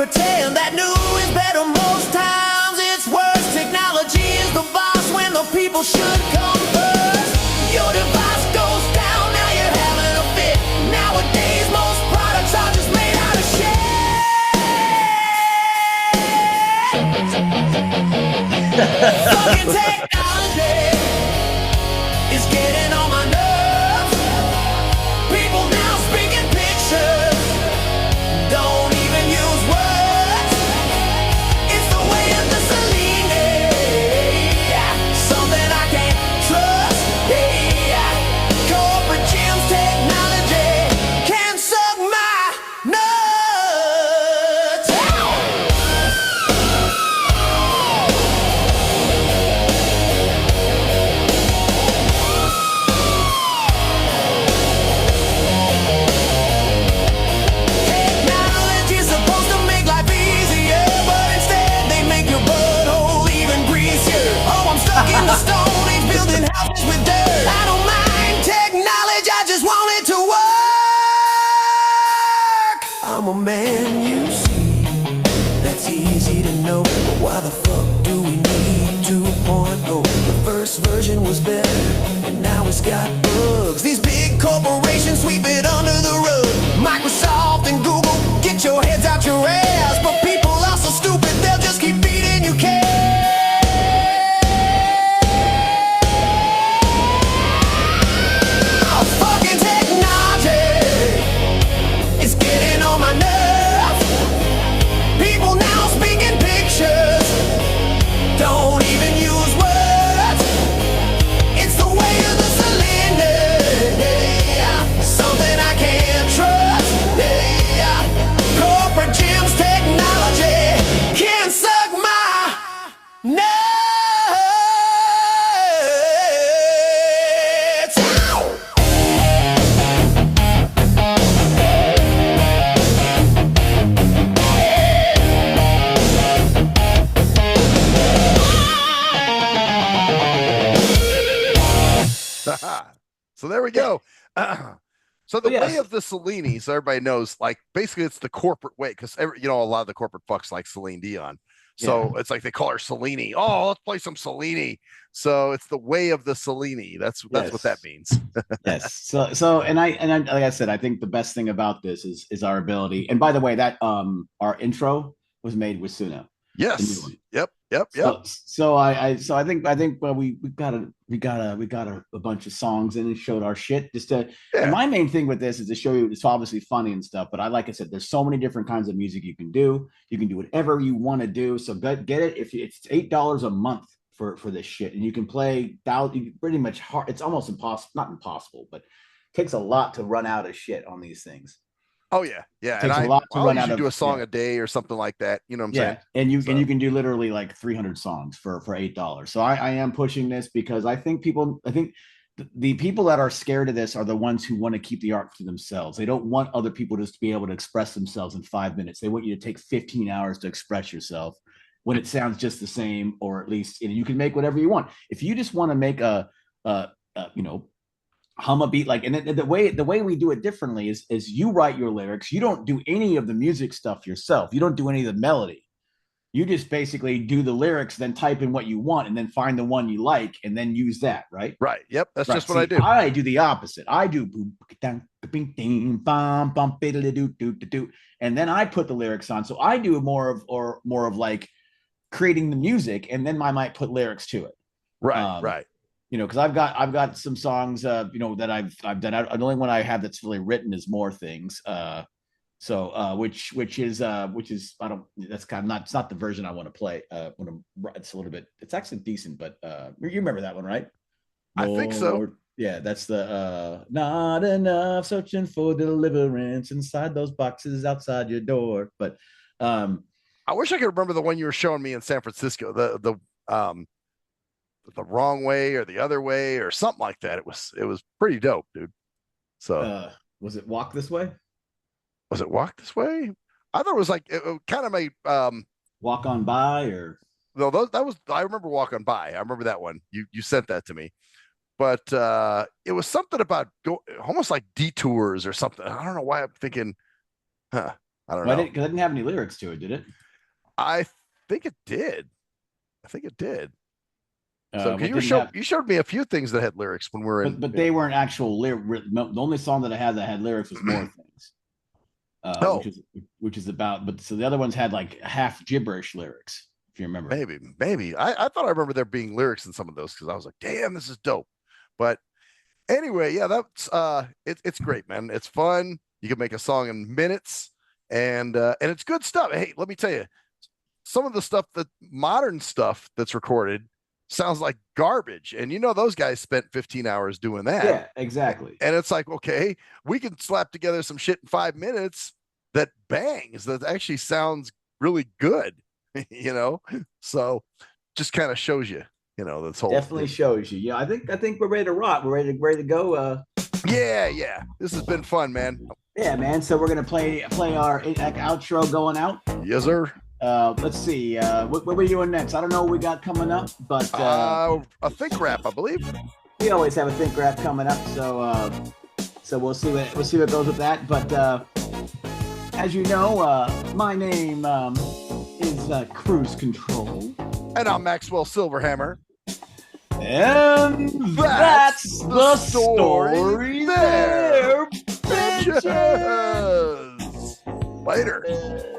pretend that new is better most times. It's worse. Technology is the boss when the people should come first. Your device goes down, now you're having a fit. Nowadays, most products are just made out of shit. Fucking technology is getting on my nerves. People now speak in pictures, don't even use words. It's the way of the Selene, something I can't trust. Corporate gyms, technology can suck my nuts. Technology's supposed to make life easier, but instead they make your butthole even greasier. Oh, I'm stuck in the Stone Age building houses with dirt. I don't mind technology, I just want it to work. I'm a man, you see, that's easy to know. But why the fuck do we need 2.0? The first version was better, and now it's got bugs. These big corporations sweep it under the rug. Microsoft and Google, get your heads out your ass. But people are so stupid, they'll just keep feeding you cash. Fucking technology is getting on my nerves. People now speak in pictures, don't even use words. It's the way of the cylinder, something I can't trust. Corporate gyms, technology can suck my nuts. So there we go. So the Yes. way of the Cellini, so everybody knows, like basically it's the corporate way, because a lot of the corporate fucks like Celine Dion. So it's like they call her Cellini. Oh, let's play some Cellini. So it's the way of the Cellini. That's what that Yes. means. Yes. So and I like I said, I think the best thing about this is our ability. And by the way, that our intro was made with Suno. Yes. one. Yep. So I think well, we got a bunch of songs and it showed our shit. Yeah. And my main thing with this is to show you it's obviously funny and stuff, but like I said, there's so many different kinds of music you can do. You can do whatever you want to do. So get it. If it's $8 a month for this shit, and you can play pretty much hard. It's almost impossible, not impossible, but it takes a lot to run out of shit on these things. Oh yeah. It And takes a lot to I'll run out usually of do a song yeah. a day or something like that. You know what I'm Yeah, saying? and you So- can do literally like 300 songs for $8. So I am pushing this because I think the people that are scared of this are the ones who want to keep the art to themselves. They don't want other people just to be able to express themselves in 5 minutes. They want you to take 15 hours to express yourself when it sounds just the same, or at least you can make whatever you want. If you just want to make a hum a beat, like, and the way we do it differently is you write your lyrics. You don't do any of the music stuff yourself. You don't do any of the melody. You just basically do the lyrics, then type in what you want, and then find the one you like, and then use that, right? Right. Yep. That's Right. just what I do. I do the opposite. I do and then I put the lyrics on. So I do more of like creating the music, and then I might put lyrics to it. Right. Because I've got some songs, that I've done. The only one I have that's really written is More Things. Which is I don't. That's kind of not. It's not the version I want to play. It's a little bit. It's actually decent, but you remember that one, right? I think so. Yeah, that's the not enough searching for deliverance inside those boxes outside your door. But I wish I could remember the one you were showing me in San Francisco. The wrong way or the other way or something like that. It was pretty dope, dude. So was it Walk This Way? Was it Walk This Way? I thought it was like it kind of made Walk On By, or no, that was, I remember Walk On By. I remember that one. You sent that to me. But it was something about almost like detours or something. I don't know why I'm thinking, I I don't But know. it didn't have any lyrics to it, did it? I think it did. I think it did. So What you didn't showed have- you showed me a few things that had lyrics when we were in. but they weren't actual lyrics. The only song that I had that had lyrics was More Things. Oh. Which is about, but so the other ones had like half gibberish lyrics, if you remember. Maybe. I thought I remember there being lyrics in some of those because I was like, damn, this is dope. But anyway, yeah, that's it's great, man. It's fun. You can make a song in minutes, and it's good stuff. Hey, let me tell you, some of the stuff that modern stuff that's recorded sounds like garbage. And you know, those guys spent 15 hours doing that. Yeah, exactly. And it's like, okay, we can slap together some shit in 5 minutes that bangs, that actually sounds really good, you know? So just kind of shows you, you know, this whole Definitely shows you. Yeah, I think we're ready to rock. We're ready to go. Yeah. This has been fun, man. Yeah, man. So we're gonna play our outro going out. Yes, sir. Let's see. What are we doing next? I don't know what we got coming up, but A think rap, I believe. we always have a think rap coming up. So we'll see what goes with that. But as you know, my name is Cruise Control, And I'm Maxwell Silverhammer. and that's the story there, bitches. Later.